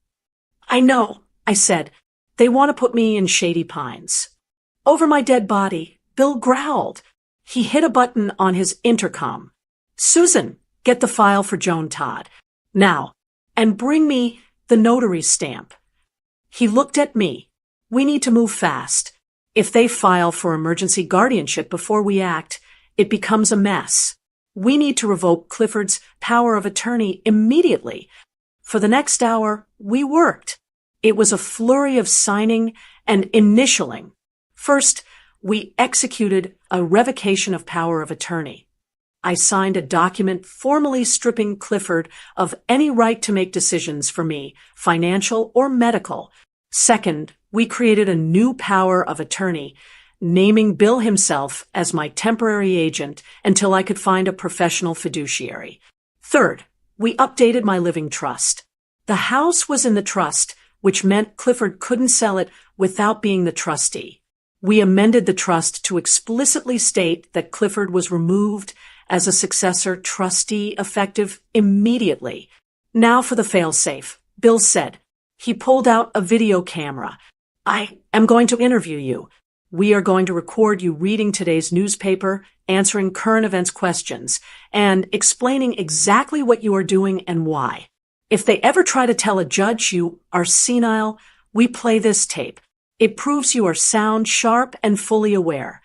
"I know," I said. "They want to put me in Shady Pines." Over my dead body, Bill growled. He hit a button on his intercom. "Susan, get the file for Joan Todd. Now, and bring me the notary stamp." He looked at me. "We need to move fast. If they file for emergency guardianship before we act, it becomes a mess. We need to revoke Clifford's power of attorney immediately." For the next hour, we worked. It was a flurry of signing and initialing. First, we executed a revocation of power of attorney. I signed a document formally stripping Clifford of any right to make decisions for me, financial or medical. Second, we created a new power of attorney, naming Bill himself as my temporary agent until I could find a professional fiduciary. Third, we updated my living trust. The house was in the trust, which meant Clifford couldn't sell it without being the trustee. We amended the trust to explicitly state that Clifford was removed as a successor trustee effective immediately. "Now for the fail-safe," Bill said. He pulled out a video camera. "I am going to interview you. We are going to record you reading today's newspaper, answering current events questions, and explaining exactly what you are doing and why. If they ever try to tell a judge you are senile, we play this tape. It proves you are sound, sharp, and fully aware."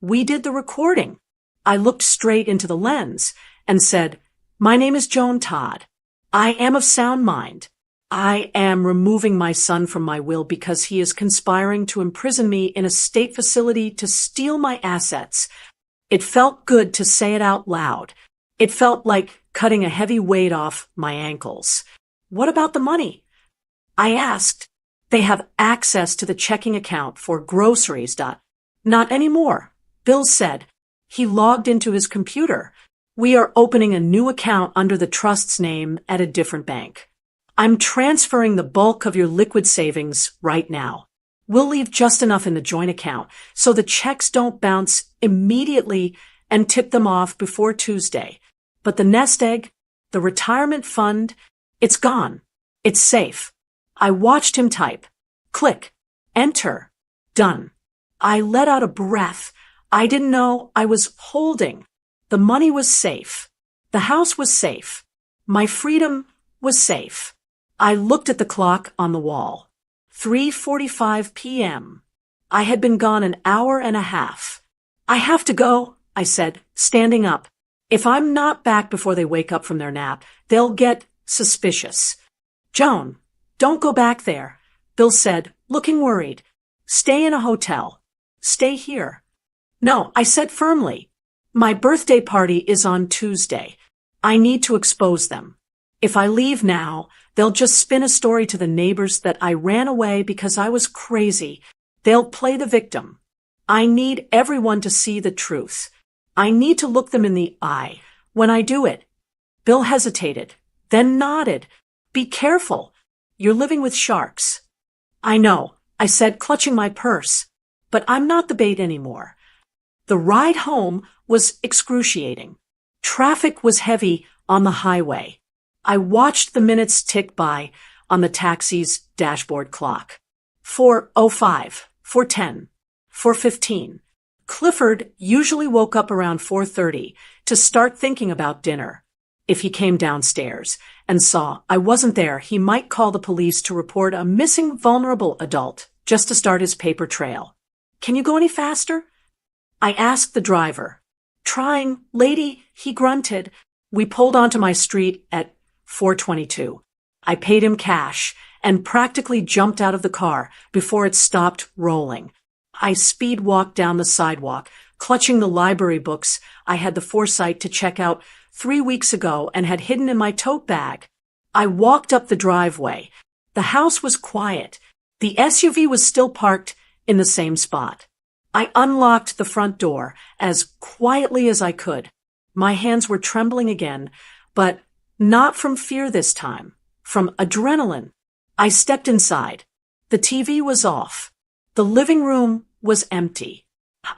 We did the recording. I looked straight into the lens and said, "My name is Joan Todd. I am of sound mind. I am removing my son from my will because he is conspiring to imprison me in a state facility to steal my assets." It felt good to say it out loud. It felt like cutting a heavy weight off my ankles. "What about the money?" I asked. "They have access to the checking account for groceries. Not anymore," Bill said. He logged into his computer. "We are opening a new account under the trust's name at a different bank. I'm transferring the bulk of your liquid savings right now. We'll leave just enough in the joint account so the checks don't bounce immediately and tip them off before Tuesday. But the nest egg, the retirement fund, it's gone. It's safe." I watched him type. Click. Enter. Done. I let out a breath. I didn't know I was holding. The money was safe. The house was safe. My freedom was safe. I looked at the clock on the wall. 3:45 p.m. I had been gone an hour and a half. "I have to go," I said, standing up. "If I'm not back before they wake up from their nap, they'll get suspicious." "Joan, don't go back there," Bill said, looking worried. "Stay in a hotel. Stay here." "No," I said firmly. "My birthday party is on Tuesday. I need to expose them. If I leave now, they'll just spin a story to the neighbors that I ran away because I was crazy. They'll play the victim. I need everyone to see the truth. I need to look them in the eye when I do it." Bill hesitated, then nodded. "Be careful. You're living with sharks." "I know," I said, clutching my purse. "But I'm not the bait anymore." The ride home was excruciating. Traffic was heavy on the highway. I watched the minutes tick by on the taxi's dashboard clock. 4:05, 4:10, 4:15. Clifford usually woke up around 4:30 to start thinking about dinner. If he came downstairs and saw I wasn't there, he might call the police to report a missing vulnerable adult just to start his paper trail. "Can you go any faster?" I asked the driver. "Trying, lady," he grunted. We pulled onto my street at 4:22. I paid him cash and practically jumped out of the car before it stopped rolling. I speed walked down the sidewalk, clutching the library books I had the foresight to check out 3 weeks ago and had hidden in my tote bag. I walked up the driveway. The house was quiet. The SUV was still parked in the same spot. I unlocked the front door as quietly as I could. My hands were trembling again, but not from fear this time, from adrenaline. I stepped inside. The TV was off. The living room was empty.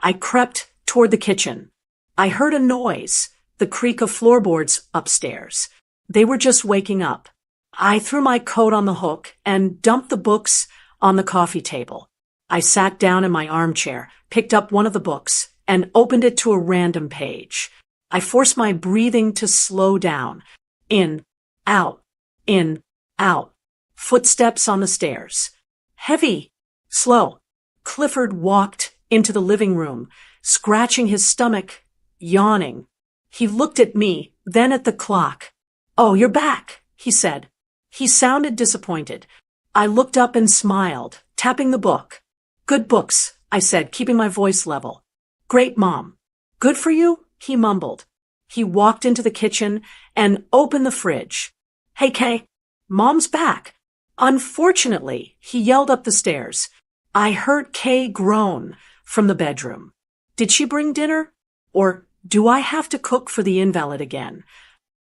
I crept toward the kitchen. I heard a noise, the creak of floorboards upstairs. They were just waking up. I threw my coat on the hook and dumped the books on the coffee table. I sat down in my armchair, picked up one of the books, and opened it to a random page. I forced my breathing to slow down. In, out, in, out. Footsteps on the stairs. Heavy, slow. Clifford walked into the living room, scratching his stomach, yawning. He looked at me, then at the clock. "Oh, you're back," he said. He sounded disappointed. I looked up and smiled, tapping the book. "Good books," I said, keeping my voice level. "Great, Mom." "Good for you?" he mumbled. He walked into the kitchen and opened the fridge. "Hey, Kay, Mom's back." Unfortunately, he yelled up the stairs. I heard Kay groan from the bedroom. Did she bring dinner? Or do I have to cook for the invalid again?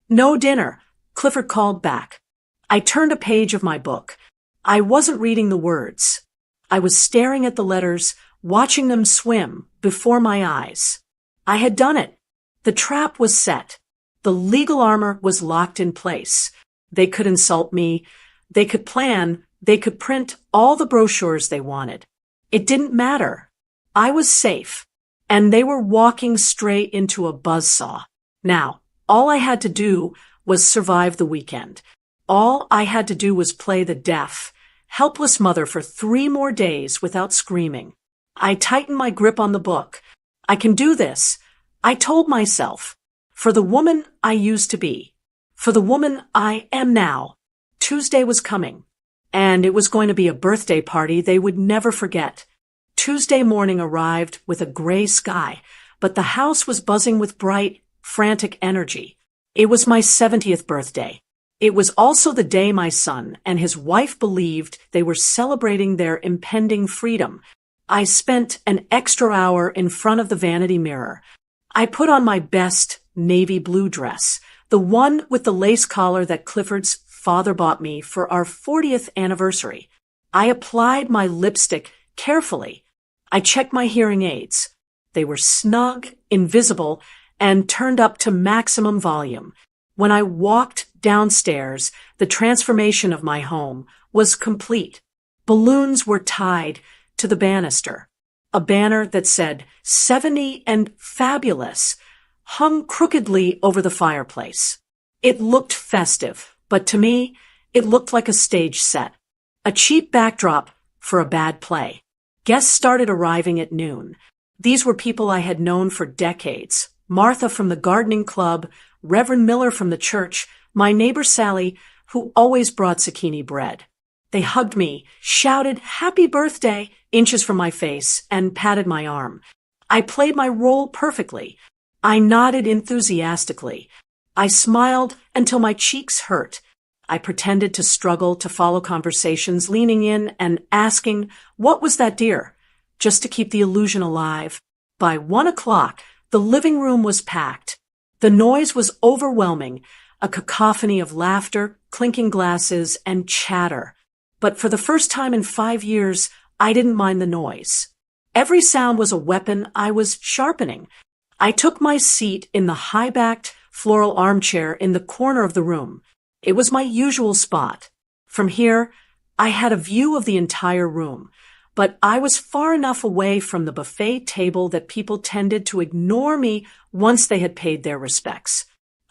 "No dinner," Clifford called back. I turned a page of my book. I wasn't reading the words. I was staring at the letters, watching them swim before my eyes. I had done it. The trap was set. The legal armor was locked in place. They could insult me. They could plan. They could print all the brochures they wanted. It didn't matter. I was safe. And they were walking straight into a buzzsaw. Now, all I had to do was survive the weekend. All I had to do was play the deaf, helpless mother for 3 more days without screaming. I tightened my grip on the book. I can do this, I told myself, for the woman I used to be, for the woman I am now. Tuesday was coming, and it was going to be a birthday party they would never forget. Tuesday morning arrived with a gray sky, but the house was buzzing with bright, frantic energy. It was my 70th birthday. It was also the day my son and his wife believed they were celebrating their impending freedom. I spent an extra hour in front of the vanity mirror. I put on my best navy blue dress, the one with the lace collar that Clifford's father bought me for our 40th anniversary. I applied my lipstick carefully. I checked my hearing aids. They were snug, invisible, and turned up to maximum volume. When I walked downstairs, the transformation of my home was complete. Balloons were tied to the banister. A banner that said 70 and fabulous hung crookedly over the fireplace. It looked festive, but to me, it looked like a stage set. A cheap backdrop for a bad play. Guests started arriving at noon. These were people I had known for decades. Martha from the gardening club, Reverend Miller from the church, my neighbor Sally, who always brought zucchini bread. They hugged me, shouted "Happy birthday" inches from my face, and patted my arm. I played my role perfectly. I nodded enthusiastically. I smiled until my cheeks hurt. I pretended to struggle to follow conversations, leaning in and asking, "What was that, dear?" just to keep the illusion alive. By 1 o'clock, the living room was packed. The noise was overwhelming, a cacophony of laughter, clinking glasses, and chatter. But for the first time in 5 years, I didn't mind the noise. Every sound was a weapon I was sharpening. I took my seat in the high-backed floral armchair in the corner of the room. It was my usual spot. From here, I had a view of the entire room, but I was far enough away from the buffet table that people tended to ignore me once they had paid their respects.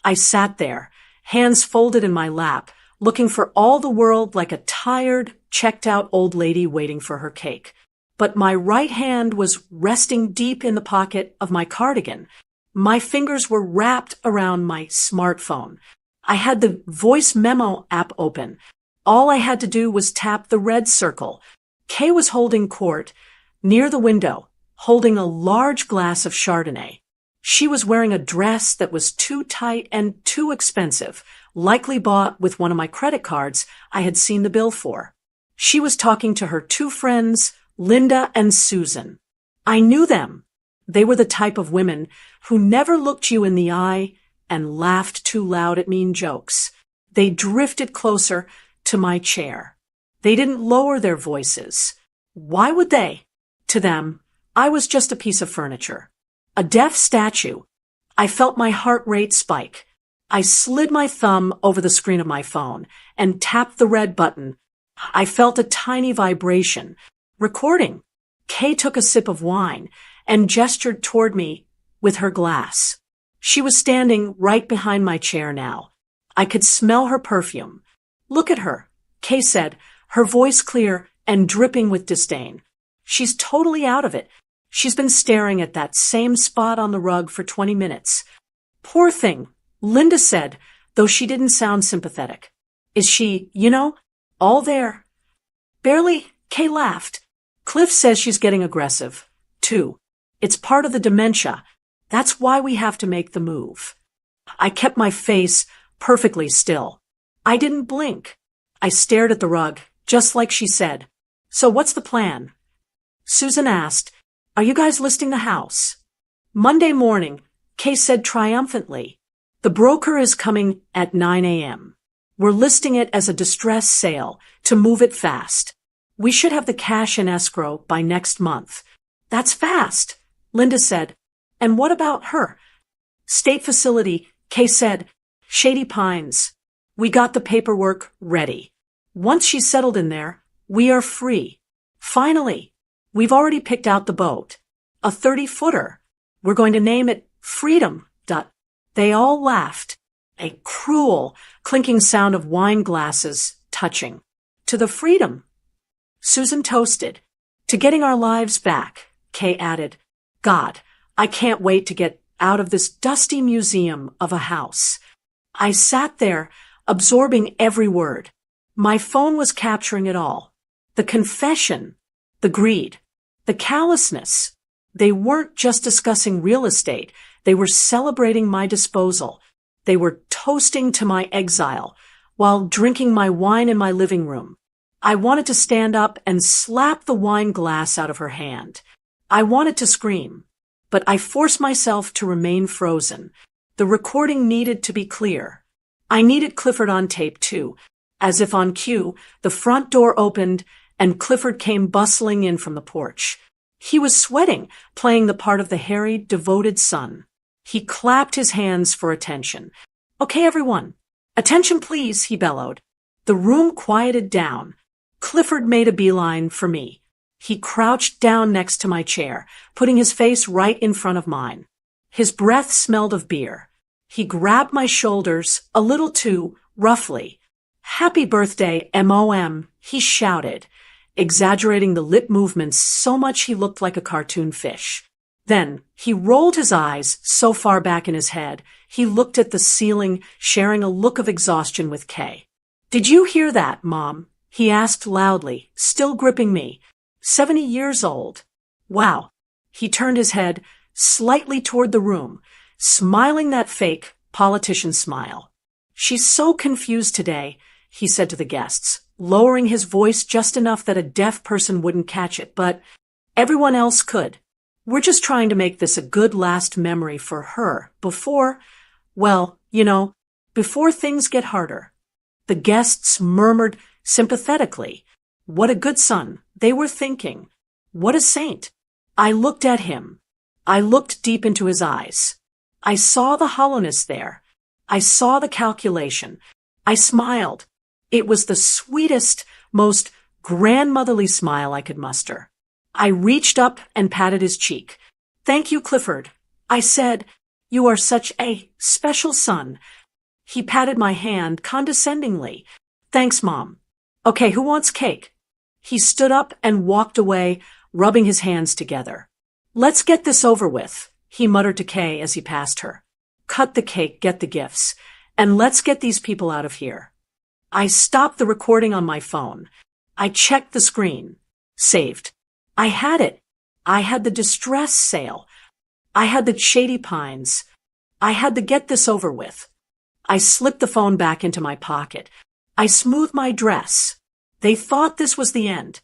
I sat there, hands folded in my lap, looking for all the world like a tired, checked-out old lady waiting for her cake. But my right hand was resting deep in the pocket of my cardigan. My fingers were wrapped around my smartphone. I had the voice memo app open. All I had to do was tap the red circle. Kay was holding court, near the window, holding a large glass of Chardonnay. She was wearing a dress that was too tight and too expensive, likely bought with one of my credit cards I had seen the bill for. She was talking to her two friends, Linda and Susan. I knew them. They were the type of women who never looked you in the eye and laughed too loud at mean jokes. They drifted closer to my chair. They didn't lower their voices. Why would they? To them, I was just a piece of furniture. A deaf statue. I felt my heart rate spike. I slid my thumb over the screen of my phone and tapped the red button. I felt a tiny vibration. Recording. Kay took a sip of wine and gestured toward me with her glass. She was standing right behind my chair now. I could smell her perfume. Look at her, Kay said, her voice clear and dripping with disdain. She's totally out of it. She's been staring at that same spot on the rug for 20 minutes. Poor thing, Linda said, though she didn't sound sympathetic. Is she, all there? Barely, Kay laughed. Cliff says she's getting aggressive, too. It's part of the dementia. That's why we have to make the move. I kept my face perfectly still. I didn't blink. I stared at the rug, just like she said. So what's the plan? Susan asked, Are you guys listing the house? Monday morning, Kay said triumphantly. The broker is coming at 9 a.m. We're listing it as a distress sale to move it fast. We should have the cash in escrow by next month. That's fast, Linda said. And what about her? State facility, Kay said. Shady Pines. We got the paperwork ready. Once she's settled in there, we are free. Finally, we've already picked out the boat. A 30-footer. We're going to name it Freedom. They all laughed. A cruel, clinking sound of wine glasses touching. To the freedom. Susan toasted. To getting our lives back, Kay added. God, I can't wait to get out of this dusty museum of a house. I sat there, absorbing every word. My phone was capturing it all. The confession, the greed, the callousness. They weren't just discussing real estate. They were celebrating my disposal. They were toasting to my exile while drinking my wine in my living room. I wanted to stand up and slap the wine glass out of her hand. I wanted to scream, but I forced myself to remain frozen. The recording needed to be clear. I needed Clifford on tape too. As if on cue, the front door opened and Clifford came bustling in from the porch. He was sweating, playing the part of the harried, devoted son. He clapped his hands for attention. Okay, everyone. Attention, please, he bellowed. The room quieted down. Clifford made a beeline for me. He crouched down next to my chair, putting his face right in front of mine. His breath smelled of beer. He grabbed my shoulders, a little too roughly. Happy birthday, M.O.M., he shouted, exaggerating the lip movements so much he looked like a cartoon fish. Then, he rolled his eyes so far back in his head, he looked at the ceiling, sharing a look of exhaustion with Kay. Did you hear that, Mom? He asked loudly, still gripping me. 70 years old. Wow. He turned his head slightly toward the room, smiling that fake politician smile. She's so confused today, he said to the guests, lowering his voice just enough that a deaf person wouldn't catch it, but everyone else could. We're just trying to make this a good last memory for her before, before things get harder. The guests murmured sympathetically. What a good son, they were thinking. What a saint. I looked at him. I looked deep into his eyes. I saw the hollowness there. I saw the calculation. I smiled. It was the sweetest, most grandmotherly smile I could muster. I reached up and patted his cheek. "Thank you, Clifford," I said. "You are such a special son." He patted my hand condescendingly. "Thanks, Mom. Okay, who wants cake?" He stood up and walked away, rubbing his hands together. "Let's get this over with," he muttered to Kay as he passed her. "Cut the cake, get the gifts, and let's get these people out of here." I stopped the recording on my phone. I checked the screen. Saved. I had it. I had the distress sale. I had the Shady Pines. I had the get this over with. I slipped the phone back into my pocket. I smoothed my dress. They thought this was the end.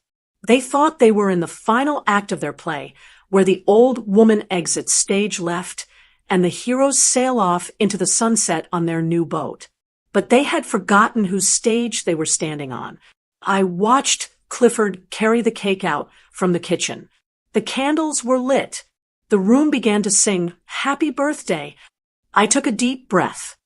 They thought they were in the final act of their play, where the old woman exits stage left and the heroes sail off into the sunset on their new boat. But they had forgotten whose stage they were standing on. I watched Clifford carry the cake out from the kitchen. The candles were lit. The room began to sing "Happy Birthday." I took a deep breath.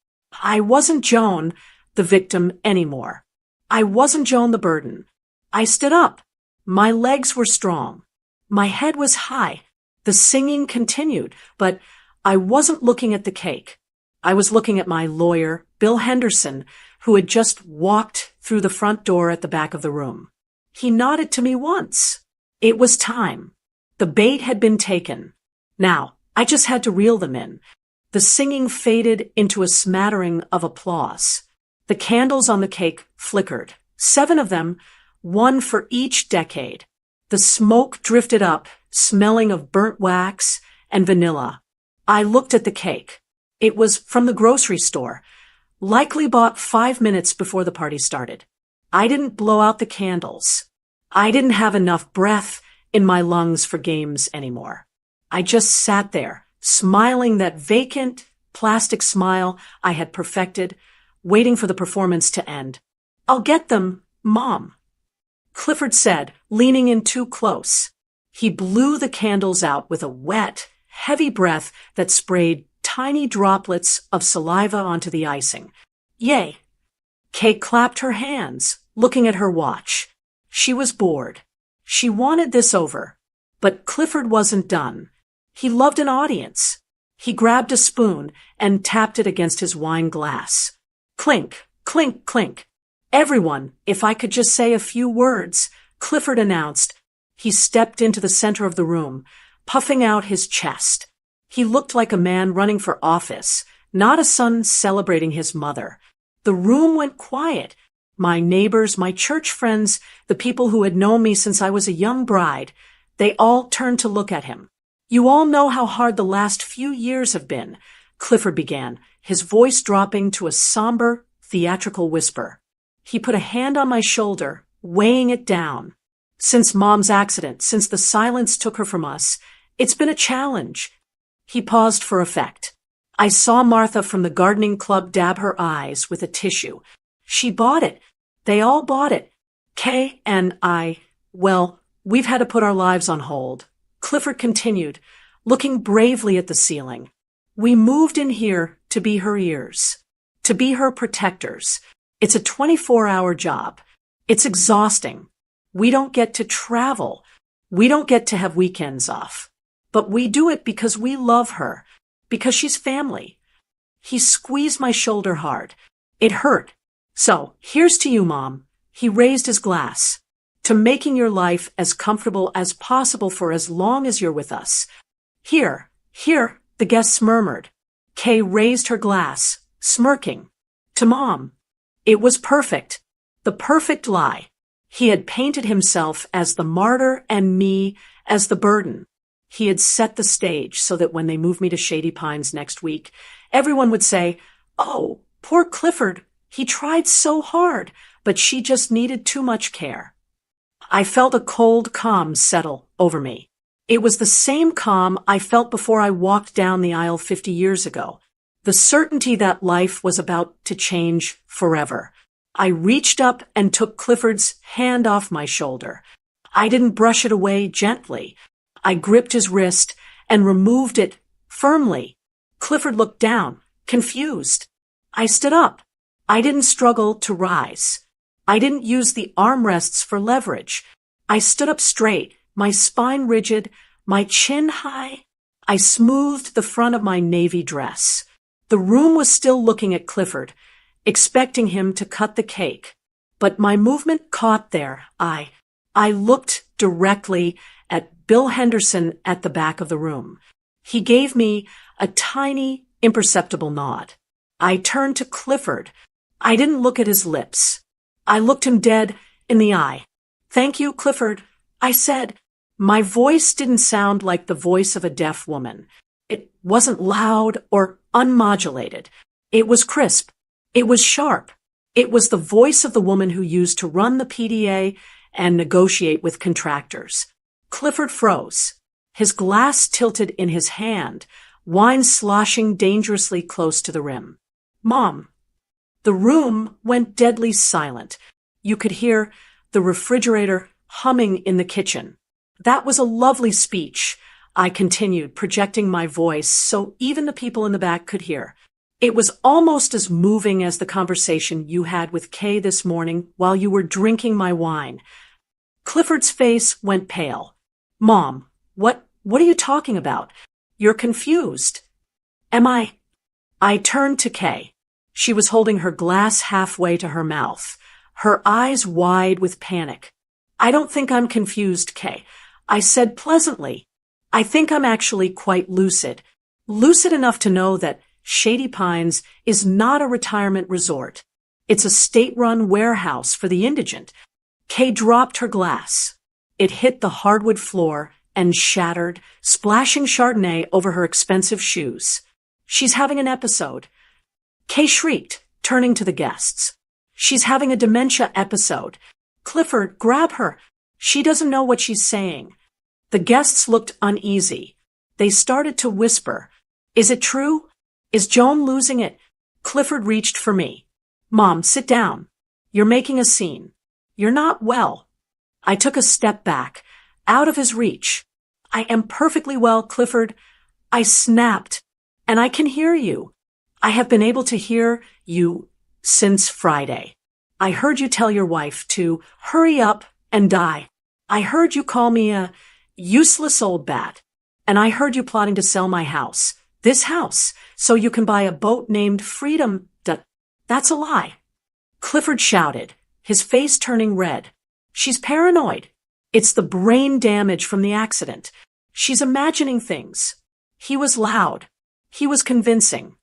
I wasn't Joan, the victim, anymore. I wasn't Joan the burden. I stood up. My legs were strong. My head was high. The singing continued, but I wasn't looking at the cake. I was looking at my lawyer, Bill Henderson, who had just walked through the front door at the back of the room. He nodded to me once. It was time. The bait had been taken. Now, I just had to reel them in. The singing faded into a smattering of applause. The candles on the cake flickered. 7 of them, 1 for each decade. The smoke drifted up, smelling of burnt wax and vanilla. I looked at the cake. It was from the grocery store, likely bought 5 minutes before the party started. I didn't blow out the candles. I didn't have enough breath in my lungs for games anymore. I just sat there, smiling that vacant, plastic smile I had perfected, waiting for the performance to end. "I'll get them, Mom," Clifford said, leaning in too close. He blew the candles out with a wet, heavy breath that sprayed tiny droplets of saliva onto the icing. "Yay." Kay clapped her hands, looking at her watch. She was bored. She wanted this over. But Clifford wasn't done. He loved an audience. He grabbed a spoon and tapped it against his wine glass. Clink, clink, clink. "Everyone, if I could just say a few words," Clifford announced. He stepped into the center of the room, puffing out his chest. He looked like a man running for office, not a son celebrating his mother. The room went quiet. My neighbors, my church friends, the people who had known me since I was a young bride, they all turned to look at him. "You all know how hard the last few years have been," Clifford began, his voice dropping to a somber, theatrical whisper. He put a hand on my shoulder, weighing it down. "Since Mom's accident, since the silence took her from us, it's been a challenge." He paused for effect. I saw Martha from the gardening club dab her eyes with a tissue. She bought it. They all bought it. Kay and I, well, we've had to put our lives on hold. Clifford continued, looking bravely at the ceiling. "We moved in here to be her ears, to be her protectors. It's a 24-hour job. It's exhausting. We don't get to travel. We don't get to have weekends off. But we do it because we love her, because she's family." He squeezed my shoulder hard. It hurt. "So, here's to you, Mom." He raised his glass. "To making your life as comfortable as possible for as long as you're with us." Here, the guests murmured. Kay raised her glass, smirking. "To Mom." It was perfect. The perfect lie. He had painted himself as the martyr and me as the burden. He had set the stage so that when they moved me to Shady Pines next week, everyone would say, "Oh, poor Clifford. He tried so hard, but she just needed too much care." I felt a cold calm settle over me. It was the same calm I felt before I walked down the aisle 50 years ago. The certainty that life was about to change forever. I reached up and took Clifford's hand off my shoulder. I didn't brush it away gently. I gripped his wrist and removed it firmly. Clifford looked down, confused. I stood up. I didn't struggle to rise. I didn't use the armrests for leverage. I stood up straight, my spine rigid, my chin high. I smoothed the front of my navy dress. The room was still looking at Clifford, expecting him to cut the cake. But my movement caught there. I looked directly at Bill Henderson at the back of the room. He gave me a tiny, imperceptible nod. I turned to Clifford. I didn't look at his lips. I looked him dead in the eye. "Thank you, Clifford," I said. My voice didn't sound like the voice of a deaf woman. It wasn't loud or unmodulated. It was crisp. It was sharp. It was the voice of the woman who used to run the PDA and negotiate with contractors. Clifford froze. His glass tilted in his hand, wine sloshing dangerously close to the rim. "Mom." The room went deadly silent. You could hear the refrigerator humming in the kitchen. "That was a lovely speech," I continued, projecting my voice so even the people in the back could hear. "It was almost as moving as the conversation you had with Kay this morning while you were drinking my wine." Clifford's face went pale. "Mom, what are you talking about? You're confused." "Am I?" I turned to Kay. She was holding her glass halfway to her mouth, her eyes wide with panic. "I don't think I'm confused, Kay," I said pleasantly. "I think I'm actually quite lucid. Lucid enough to know that Shady Pines is not a retirement resort. It's a state-run warehouse for the indigent." Kay dropped her glass. It hit the hardwood floor and shattered, splashing Chardonnay over her expensive shoes. "She's having an episode." Kay shrieked, turning to the guests. "She's having a dementia episode. Clifford, grab her. She doesn't know what she's saying." The guests looked uneasy. They started to whisper. "Is it true? Is Joan losing it?" Clifford reached for me. "Mom, sit down. You're making a scene. You're not well." I took a step back, out of his reach. "I am perfectly well, Clifford." I snapped. "And I can hear you. I have been able to hear you since Friday. I heard you tell your wife to hurry up and die. I heard you call me a useless old bat. And I heard you plotting to sell my house, this house, so you can buy a boat named Freedom. That's a lie." Clifford shouted, his face turning red. "She's paranoid. It's the brain damage from the accident. She's imagining things." He was loud. He was convincing.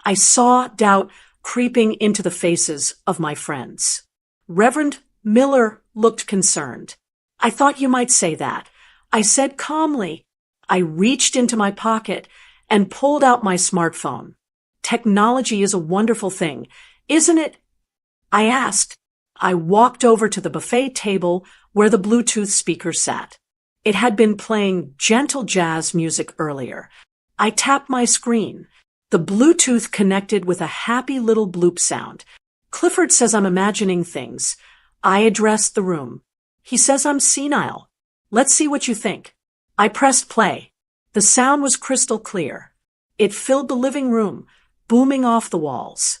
I saw doubt creeping into the faces of my friends. Reverend Miller looked concerned. "I thought you might say that," I said calmly. I reached into my pocket and pulled out my smartphone. "Technology is a wonderful thing, isn't it?" I asked. I walked over to the buffet table where the Bluetooth speaker sat. It had been playing gentle jazz music earlier. I tapped my screen. The Bluetooth connected with a happy little bloop sound. "Clifford says I'm imagining things." I addressed the room. "He says I'm senile. Let's see what you think." I pressed play. The sound was crystal clear. It filled the living room, booming off the walls.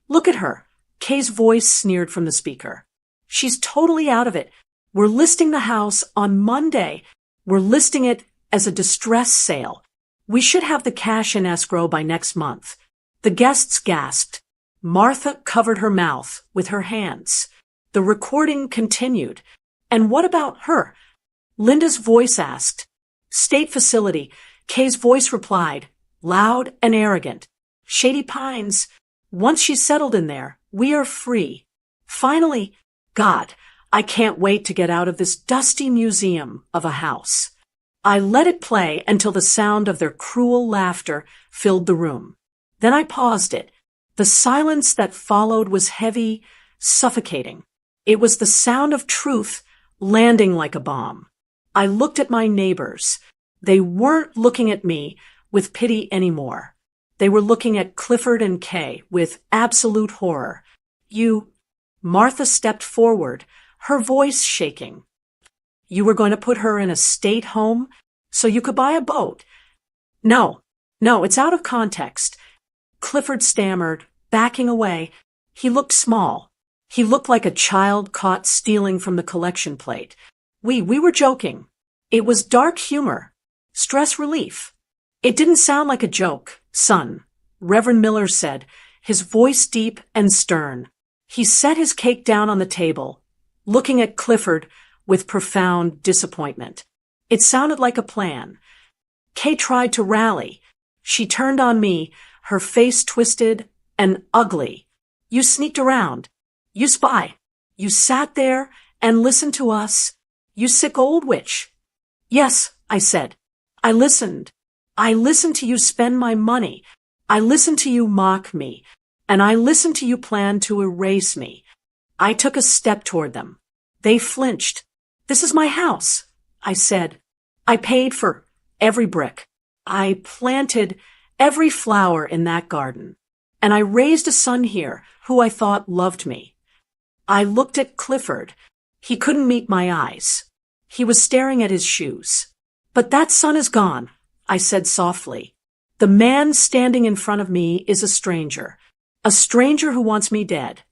"Look at her," Kay's voice sneered from the speaker. "She's totally out of it. We're listing the house on Monday. We're listing it as a distress sale. We should have the cash in escrow by next month." The guests gasped. Martha covered her mouth with her hands. The recording continued. "And what about her?" Linda's voice asked. "State facility," Kay's voice replied, loud and arrogant. "Shady Pines. Once she's settled in there, we are free. Finally, God, I can't wait to get out of this dusty museum of a house." I let it play until the sound of their cruel laughter filled the room. Then I paused it. The silence that followed was heavy, suffocating. It was the sound of truth landing like a bomb. I looked at my neighbors. They weren't looking at me with pity anymore. They were looking at Clifford and Kay with absolute horror. "You—" Martha stepped forward, her voice shaking. "You were going to put her in a state home so you could buy a boat?" No, it's out of context." Clifford stammered, backing away. He looked small. He looked like a child caught stealing from the collection plate. We were joking. It was dark humor. Stress relief. It didn't sound like a joke, son, Reverend Miller said, his voice deep and stern. He set his cake down on the table, looking at Clifford with profound disappointment. It sounded like a plan. Kay tried to rally. She turned on me, her face twisted and ugly. You sneaked around. You spy. You sat there and listened to us. You sick old witch. Yes, I said. I listened. I listened to you spend my money. I listened to you mock me. And I listened to you plan to erase me. I took a step toward them. They flinched. This is my house, I said. I paid for every brick. I planted every flower in that garden. And I raised a son here who I thought loved me. I looked at Clifford. He couldn't meet my eyes. He was staring at his shoes. But that son is gone, I said softly. The man standing in front of me is a stranger who wants me dead.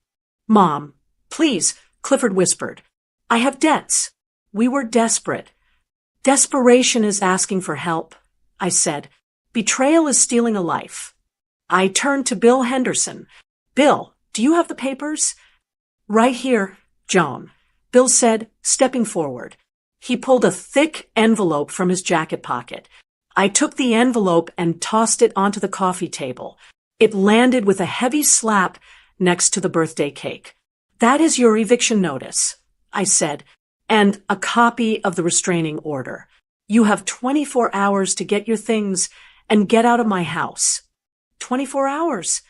Mom, please, Clifford whispered. I have debts. We were desperate. Desperation is asking for help, I said. Betrayal is stealing a life. I turned to Bill Henderson. Bill, do you have the papers? Right here, Joan, Bill said, stepping forward. He pulled a thick envelope from his jacket pocket. I took the envelope and tossed it onto the coffee table. It landed with a heavy slap next to the birthday cake. That is your eviction notice, I said, and a copy of the restraining order. You have 24 hours to get your things and get out of my house. 24 hours?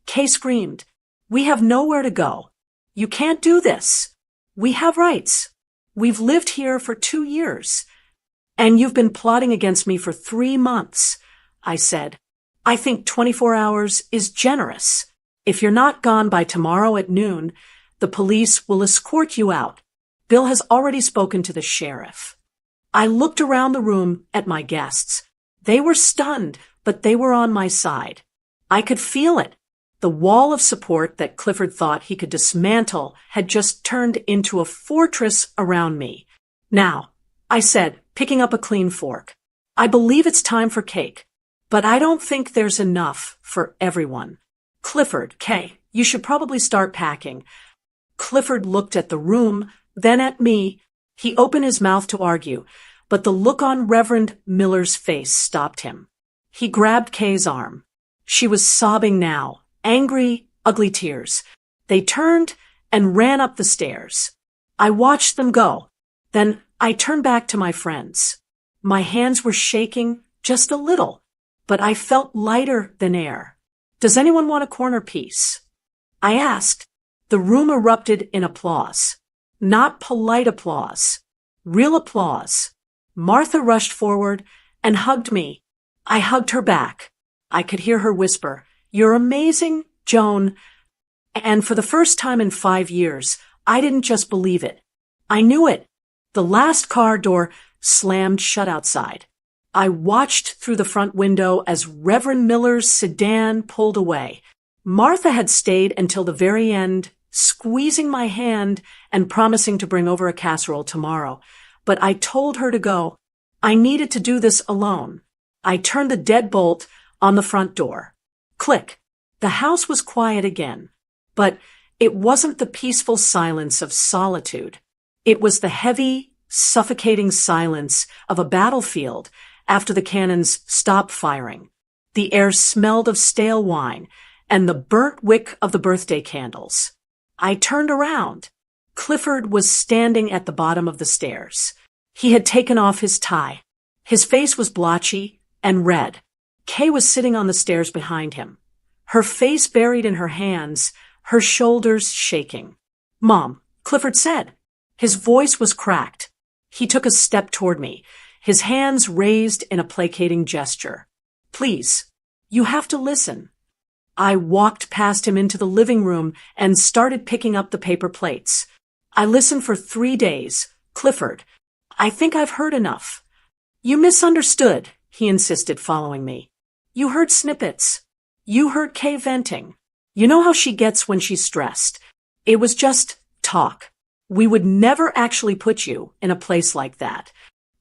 Kay screamed. We have nowhere to go. You can't do this. We have rights. We've lived here for 2 years. And you've been plotting against me for 3 months, I said. I think 24 hours is generous. If you're not gone by tomorrow at noon, the police will escort you out. Bill has already spoken to the sheriff. I looked around the room at my guests. They were stunned, but they were on my side. I could feel it. The wall of support that Clifford thought he could dismantle had just turned into a fortress around me. Now, I said, picking up a clean fork, I believe it's time for cake, but I don't think there's enough for everyone. Clifford, Kay, you should probably start packing. Clifford looked at the room, then at me. He opened his mouth to argue, but the look on Reverend Miller's face stopped him. He grabbed Kay's arm. She was sobbing now, angry, ugly tears. They turned and ran up the stairs. I watched them go. Then I turned back to my friends. My hands were shaking just a little, but I felt lighter than air. Does anyone want a corner piece? I asked. The room erupted in applause. Not polite applause. Real applause. Martha rushed forward and hugged me. I hugged her back. I could hear her whisper, "You're amazing, Joan." And for the first time in 5 years, I didn't just believe it. I knew it. The last car door slammed shut outside. I watched through the front window as Reverend Miller's sedan pulled away. Martha had stayed until the very end, squeezing my hand and promising to bring over a casserole tomorrow. But I told her to go. I needed to do this alone. I turned the deadbolt on the front door. Click. The house was quiet again. But it wasn't the peaceful silence of solitude. It was the heavy, suffocating silence of a battlefield after the cannons stopped firing. The air smelled of stale wine and the burnt wick of the birthday candles. I turned around. Clifford was standing at the bottom of the stairs. He had taken off his tie. His face was blotchy and red. Kay was sitting on the stairs behind him, her face buried in her hands, her shoulders shaking. "Mom," Clifford said. His voice was cracked. He took a step toward me, his hands raised in a placating gesture. "Please, you have to listen." I walked past him into the living room and started picking up the paper plates. I listened for 3 days. "Clifford, I think I've heard enough." "You misunderstood," he insisted, following me. "You heard snippets. You heard Kay venting. You know how she gets when she's stressed. It was just talk. We would never actually put you in a place like that.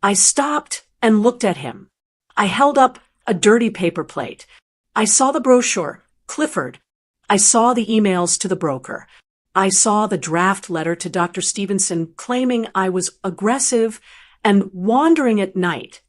I stopped and looked at him. I held up a dirty paper plate. I saw the brochure, Clifford. I saw the emails to the broker. I saw the draft letter to Dr. Stevenson claiming I was aggressive and wandering at night.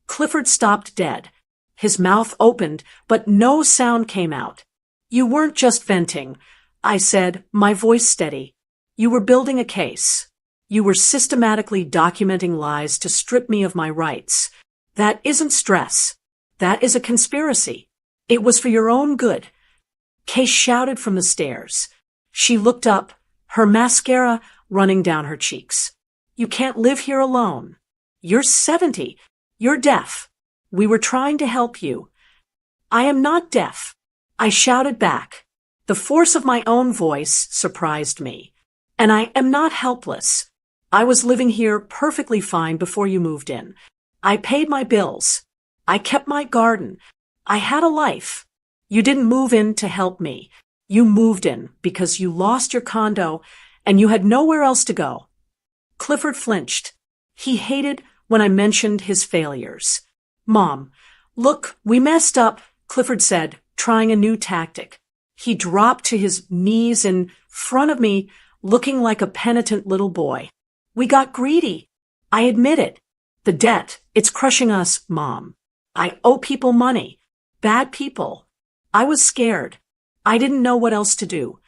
Clifford stopped dead. His mouth opened, but no sound came out. You weren't just venting, I said, my voice steady. You were building a case. You were systematically documenting lies to strip me of my rights. That isn't stress. That is a conspiracy. It was for your own good. Kay shouted from the stairs. She looked up, her mascara running down her cheeks. You can't live here alone. You're 70. You're deaf. We were trying to help you. I am not deaf. I shouted back. The force of my own voice surprised me. And I am not helpless. I was living here perfectly fine before you moved in. I paid my bills. I kept my garden. I had a life. You didn't move in to help me. You moved in because you lost your condo and you had nowhere else to go. Clifford flinched. He hated when I mentioned his failures. Mom, look, we messed up, Clifford said, trying a new tactic. He dropped to his knees in front of me, looking like a penitent little boy. We got greedy. I admit it. The debt, it's crushing us, Mom. I owe people money. Bad people. I was scared. I didn't know what else to do.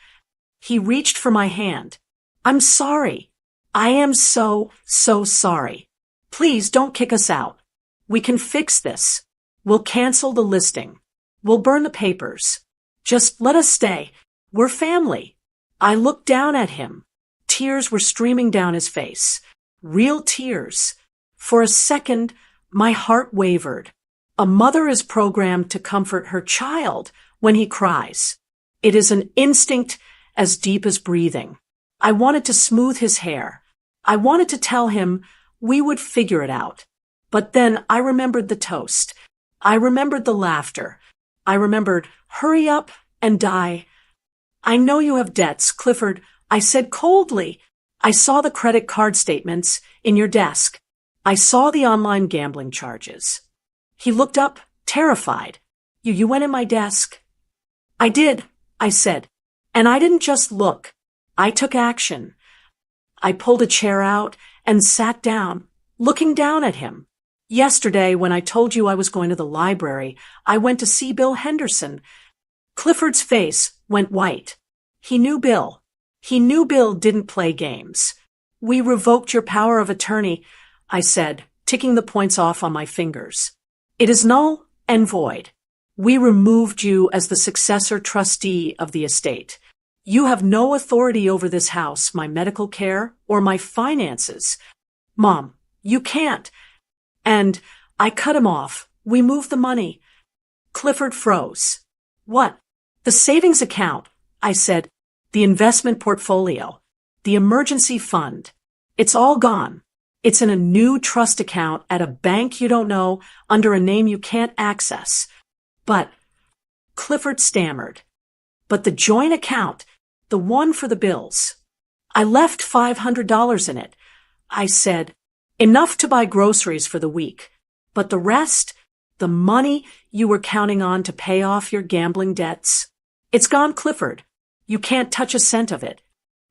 He reached for my hand. I'm sorry. I am so sorry. Please don't kick us out. We can fix this. We'll cancel the listing. We'll burn the papers. Just let us stay. We're family. I looked down at him. Tears were streaming down his face. Real tears. For a second, my heart wavered. A mother is programmed to comfort her child when he cries. It is an instinct as deep as breathing. I wanted to smooth his hair. I wanted to tell him we would figure it out. But then I remembered the toast. I remembered the laughter. I remembered, hurry up and die. I know you have debts, Clifford, I said coldly. I saw the credit card statements in your desk. I saw the online gambling charges. He looked up, terrified. You went in my desk. I did, I said. And I didn't just look. I took action. I pulled a chair out and sat down, looking down at him. Yesterday, when I told you I was going to the library, I went to see Bill Henderson. Clifford's face went white. He knew Bill. He knew Bill didn't play games. We revoked your power of attorney, I said, ticking the points off on my fingers. It is null and void. We removed you as the successor trustee of the estate. You have no authority over this house, my medical care, or my finances. Mom, you can't. And I cut him off. We moved the money. Clifford froze. What? The savings account, I said. The investment portfolio. The emergency fund. It's all gone. It's in a new trust account at a bank you don't know under a name you can't access. But, Clifford stammered. But the joint account, the one for the bills. I left $500 in it. I said, enough to buy groceries for the week. But the rest, the money you were counting on to pay off your gambling debts, it's gone, Clifford. You can't touch a cent of it.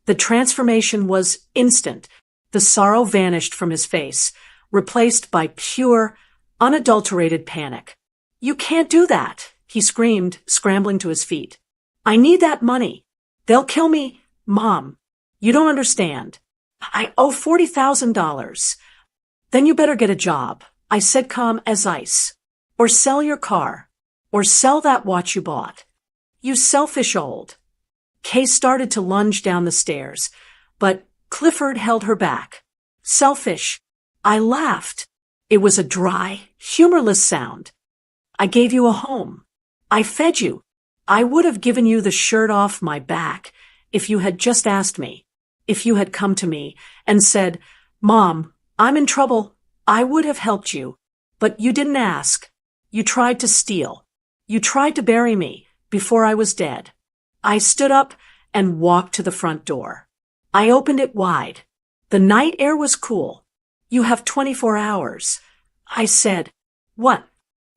The transformation was instant. The sorrow vanished from his face, replaced by pure, unadulterated panic. You can't do that, he screamed, scrambling to his feet. I need that money. They'll kill me, Mom. You don't understand. I owe $40,000. Then you better get a job, I said, calm as ice. Or sell your car. Or sell that watch you bought. You selfish old. Kay started to lunge down the stairs, but Clifford held her back. Selfish. I laughed. It was a dry, humorless sound. I gave you a home. I fed you. I would have given you the shirt off my back if you had just asked me. If you had come to me and said, Mom, I'm in trouble, I would have helped you. But you didn't ask. You tried to steal. You tried to bury me before I was dead. I stood up and walked to the front door. I opened it wide. The night air was cool. "You have 24 hours. I said. "What?"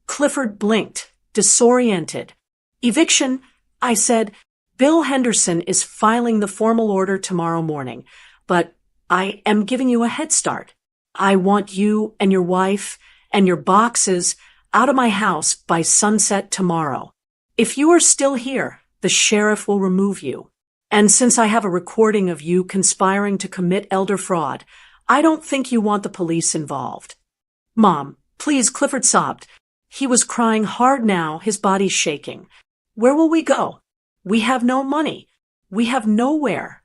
Clifford blinked, disoriented. "Eviction," I said. "Bill Henderson is filing the formal order tomorrow morning, but I am giving you a head start. I want you and your wife and your boxes out of my house by sunset tomorrow. If you are still here, the sheriff will remove you. And since I have a recording of you conspiring to commit elder fraud, I don't think you want the police involved." "Mom, please," Clifford sobbed. He was crying hard now, his body shaking. "Where will we go? We have no money. We have nowhere."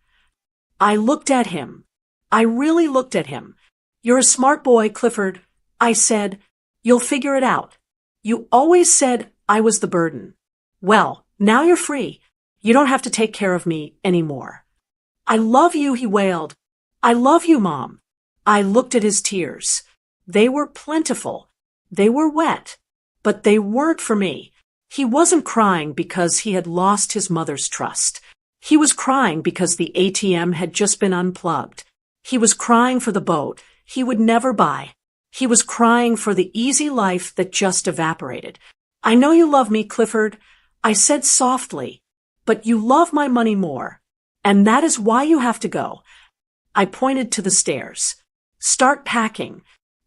I looked at him. I really looked at him. "You're a smart boy, Clifford," I said. "You'll figure it out. You always said I was the burden. Well, now you're free. You don't have to take care of me anymore." "I love you," he wailed. "I love you, Mom." I looked at his tears. They were plentiful. They were wet. But they weren't for me. He wasn't crying because he had lost his mother's trust. He was crying because the ATM had just been unplugged. He was crying for the boat he would never buy. He was crying for the easy life that just evaporated. "I know you love me, Clifford," I said softly, "but you love my money more. And that is why you have to go." I pointed to the stairs. "Start packing.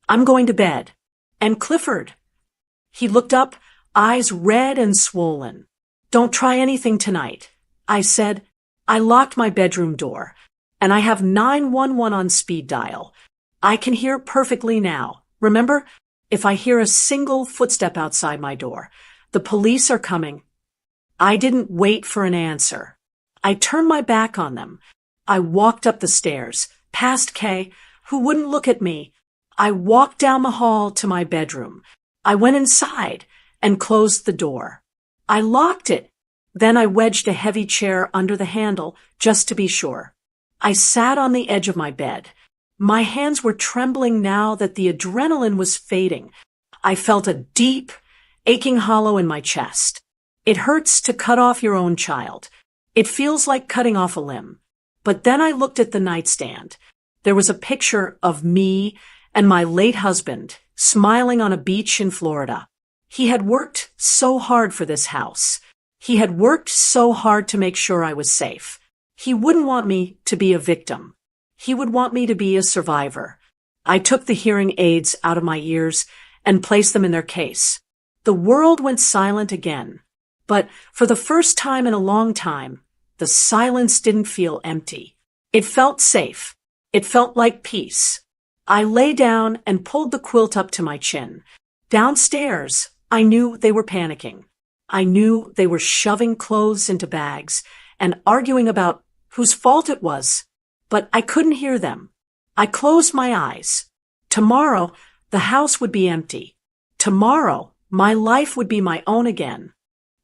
I'm going to bed. And Clifford." He looked up, eyes red and swollen. "Don't try anything tonight," I said. I locked my bedroom door, and I have 911 on speed dial. I can hear perfectly now. Remember? If I hear a single footstep outside my door, the police are coming. I didn't wait for an answer. I turned my back on them. I walked up the stairs, past Kay, who wouldn't look at me. I walked down the hall to my bedroom. I went inside and closed the door. I locked it. Then I wedged a heavy chair under the handle just to be sure. I sat on the edge of my bed. My hands were trembling now that the adrenaline was fading. I felt a deep, aching hollow in my chest. It hurts to cut off your own child. It feels like cutting off a limb. But then I looked at the nightstand. There was a picture of me and my late husband smiling on a beach in Florida. He had worked so hard for this house. He had worked so hard to make sure I was safe. He wouldn't want me to be a victim. He would want me to be a survivor. I took the hearing aids out of my ears and placed them in their case. The world went silent again. But for the first time in a long time, the silence didn't feel empty. It felt safe. It felt like peace. I lay down and pulled the quilt up to my chin. Downstairs, I knew they were panicking. I knew they were shoving clothes into bags and arguing about whose fault it was. But I couldn't hear them. I closed my eyes. Tomorrow, the house would be empty. Tomorrow, my life would be my own again.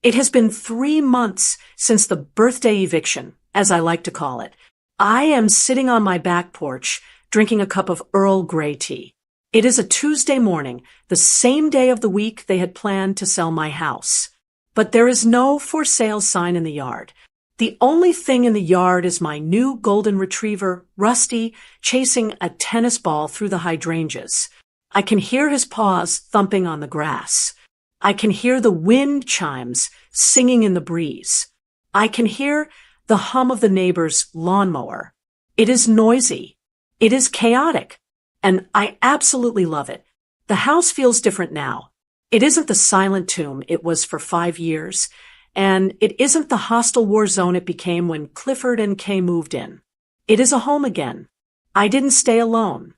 It has been 3 months since the birthday eviction, as I like to call it. I am sitting on my back porch, drinking a cup of Earl Grey tea. It is a Tuesday morning, the same day of the week they had planned to sell my house. But there is no for sale sign in the yard. The only thing in the yard is my new golden retriever, Rusty, chasing a tennis ball through the hydrangeas. I can hear his paws thumping on the grass. I can hear the wind chimes singing in the breeze. I can hear the hum of the neighbor's lawnmower. It is noisy. It is chaotic. And I absolutely love it. The house feels different now. It isn't the silent tomb it was for 5 years, and it isn't the hostile war zone it became when Clifford and Kay moved in. It is a home again. I didn't stay alone.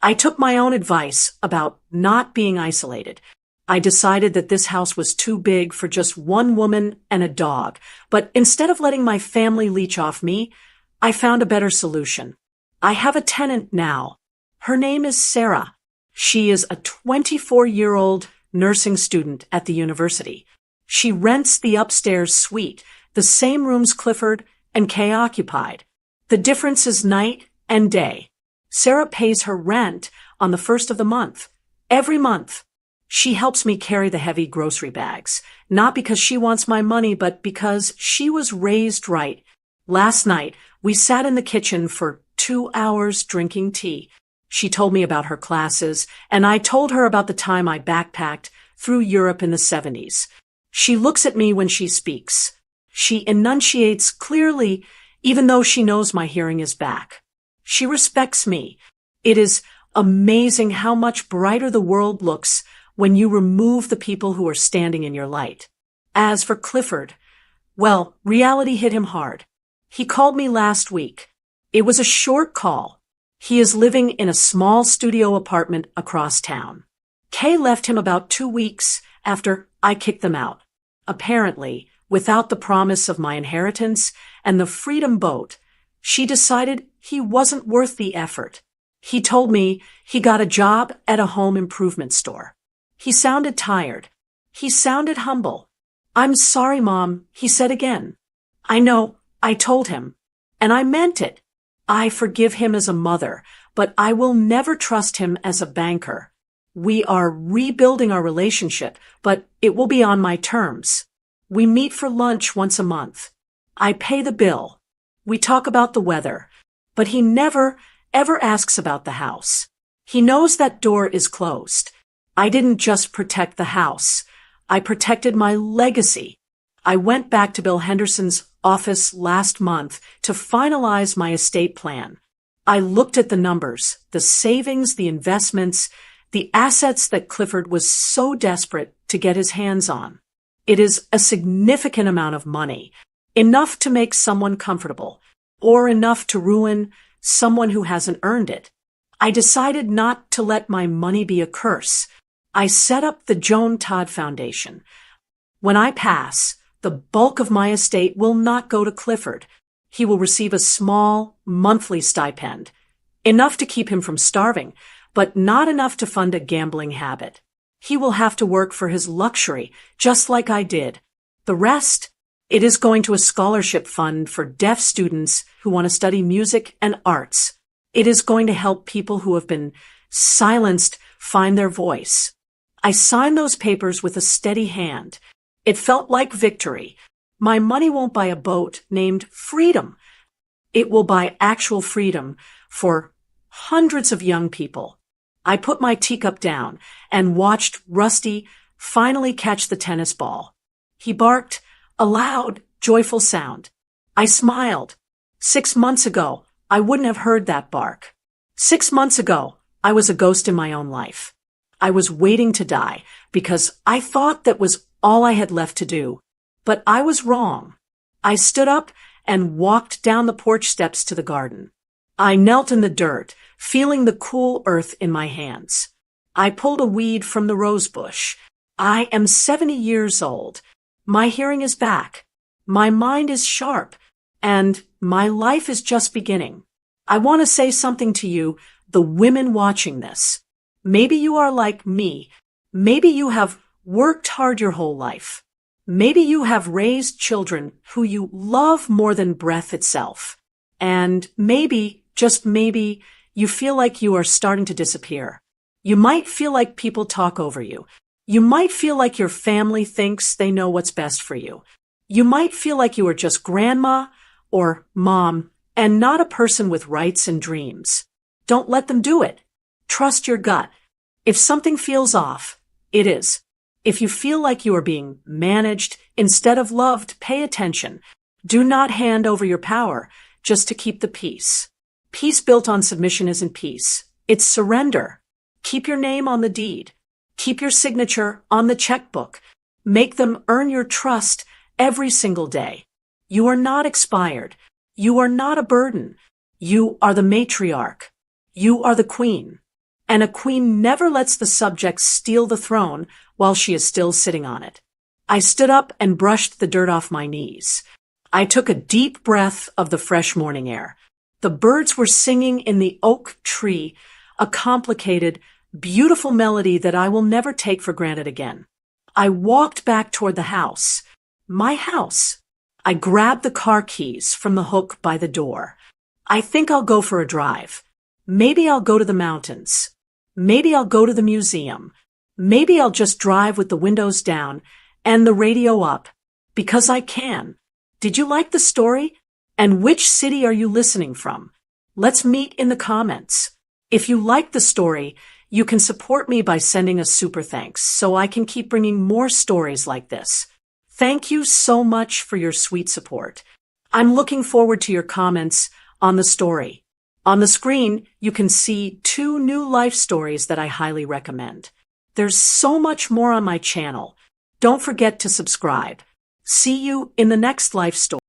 I took my own advice about not being isolated. I decided that this house was too big for just one woman and a dog, but instead of letting my family leech off me, I found a better solution. I have a tenant now. Her name is Sarah. She is a 24-year-old nursing student at the university. She rents the upstairs suite, the same rooms Clifford and Kay occupied. The difference is night and day. Sarah pays her rent on the first of the month. Every month. She helps me carry the heavy grocery bags, not because she wants my money, but because she was raised right. Last night, we sat in the kitchen for 2 hours drinking tea. She told me about her classes, and I told her about the time I backpacked through Europe in the 70s. She looks at me when she speaks. She enunciates clearly, even though she knows my hearing is back. She respects me. It is amazing how much brighter the world looks when you remove the people who are standing in your light. As for Clifford, well, reality hit him hard. He called me last week. It was a short call. He is living in a small studio apartment across town. Kay left him about 2 weeks after I kicked them out. Apparently, without the promise of my inheritance and the Freedom Boat, she decided he wasn't worth the effort. He told me he got a job at a home improvement store. He sounded tired. He sounded humble. "I'm sorry, Mom," he said again. "I know," I told him. And I meant it. I forgive him as a mother, but I will never trust him as a banker. We are rebuilding our relationship, but it will be on my terms. We meet for lunch once a month. I pay the bill. We talk about the weather, but he never, ever asks about the house. He knows that door is closed. I didn't just protect the house. I protected my legacy. I went back to Bill Henderson's office last month to finalize my estate plan. I looked at the numbers, the savings, the investments, the assets that Clifford was so desperate to get his hands on. It is a significant amount of money, enough to make someone comfortable, or enough to ruin someone who hasn't earned it. I decided not to let my money be a curse. I set up the Joan Todd Foundation. When I pass, the bulk of my estate will not go to Clifford. He will receive a small, monthly stipend, enough to keep him from starving, but not enough to fund a gambling habit. He will have to work for his luxury, just like I did. The rest, it is going to a scholarship fund for deaf students who want to study music and arts. It is going to help people who have been silenced find their voice. I signed those papers with a steady hand. It felt like victory. My money won't buy a boat named Freedom. It will buy actual freedom for hundreds of young people. I put my teacup down and watched Rusty finally catch the tennis ball. He barked a loud, joyful sound. I smiled. 6 months ago, I wouldn't have heard that bark. 6 months ago, I was a ghost in my own life. I was waiting to die because I thought that was all I had left to do. But I was wrong. I stood up and walked down the porch steps to the garden. I knelt in the dirt, feeling the cool earth in my hands. I pulled a weed from the rose bush. I am 70 years old. My hearing is back. My mind is sharp. And my life is just beginning. I want to say something to you, the women watching this. Maybe you are like me. Maybe you have worked hard your whole life. Maybe you have raised children who you love more than breath itself. And maybe, just maybe, you feel like you are starting to disappear. You might feel like people talk over you. You might feel like your family thinks they know what's best for you. You might feel like you are just grandma or mom and not a person with rights and dreams. Don't let them do it. Trust your gut. If something feels off, it is. If you feel like you are being managed instead of loved, pay attention. Do not hand over your power just to keep the peace. Peace built on submission isn't peace. It's surrender. Keep your name on the deed. Keep your signature on the checkbook. Make them earn your trust every single day. You are not expired. You are not a burden. You are the matriarch. You are the queen. And a queen never lets the subjects steal the throne while she is still sitting on it. I stood up and brushed the dirt off my knees. I took a deep breath of the fresh morning air. The birds were singing in the oak tree, a complicated, beautiful melody that I will never take for granted again. I walked back toward the house. My house. I grabbed the car keys from the hook by the door. I think I'll go for a drive. Maybe I'll go to the mountains. Maybe I'll go to the museum. Maybe I'll just drive with the windows down and the radio up, because I can. Did you like the story? And which city are you listening from? Let's meet in the comments. If you like the story, you can support me by sending a super thanks so I can keep bringing more stories like this. Thank you so much for your sweet support. I'm looking forward to your comments on the story. On the screen, you can see 2 new life stories that I highly recommend. There's so much more on my channel. Don't forget to subscribe. See you in the next life story.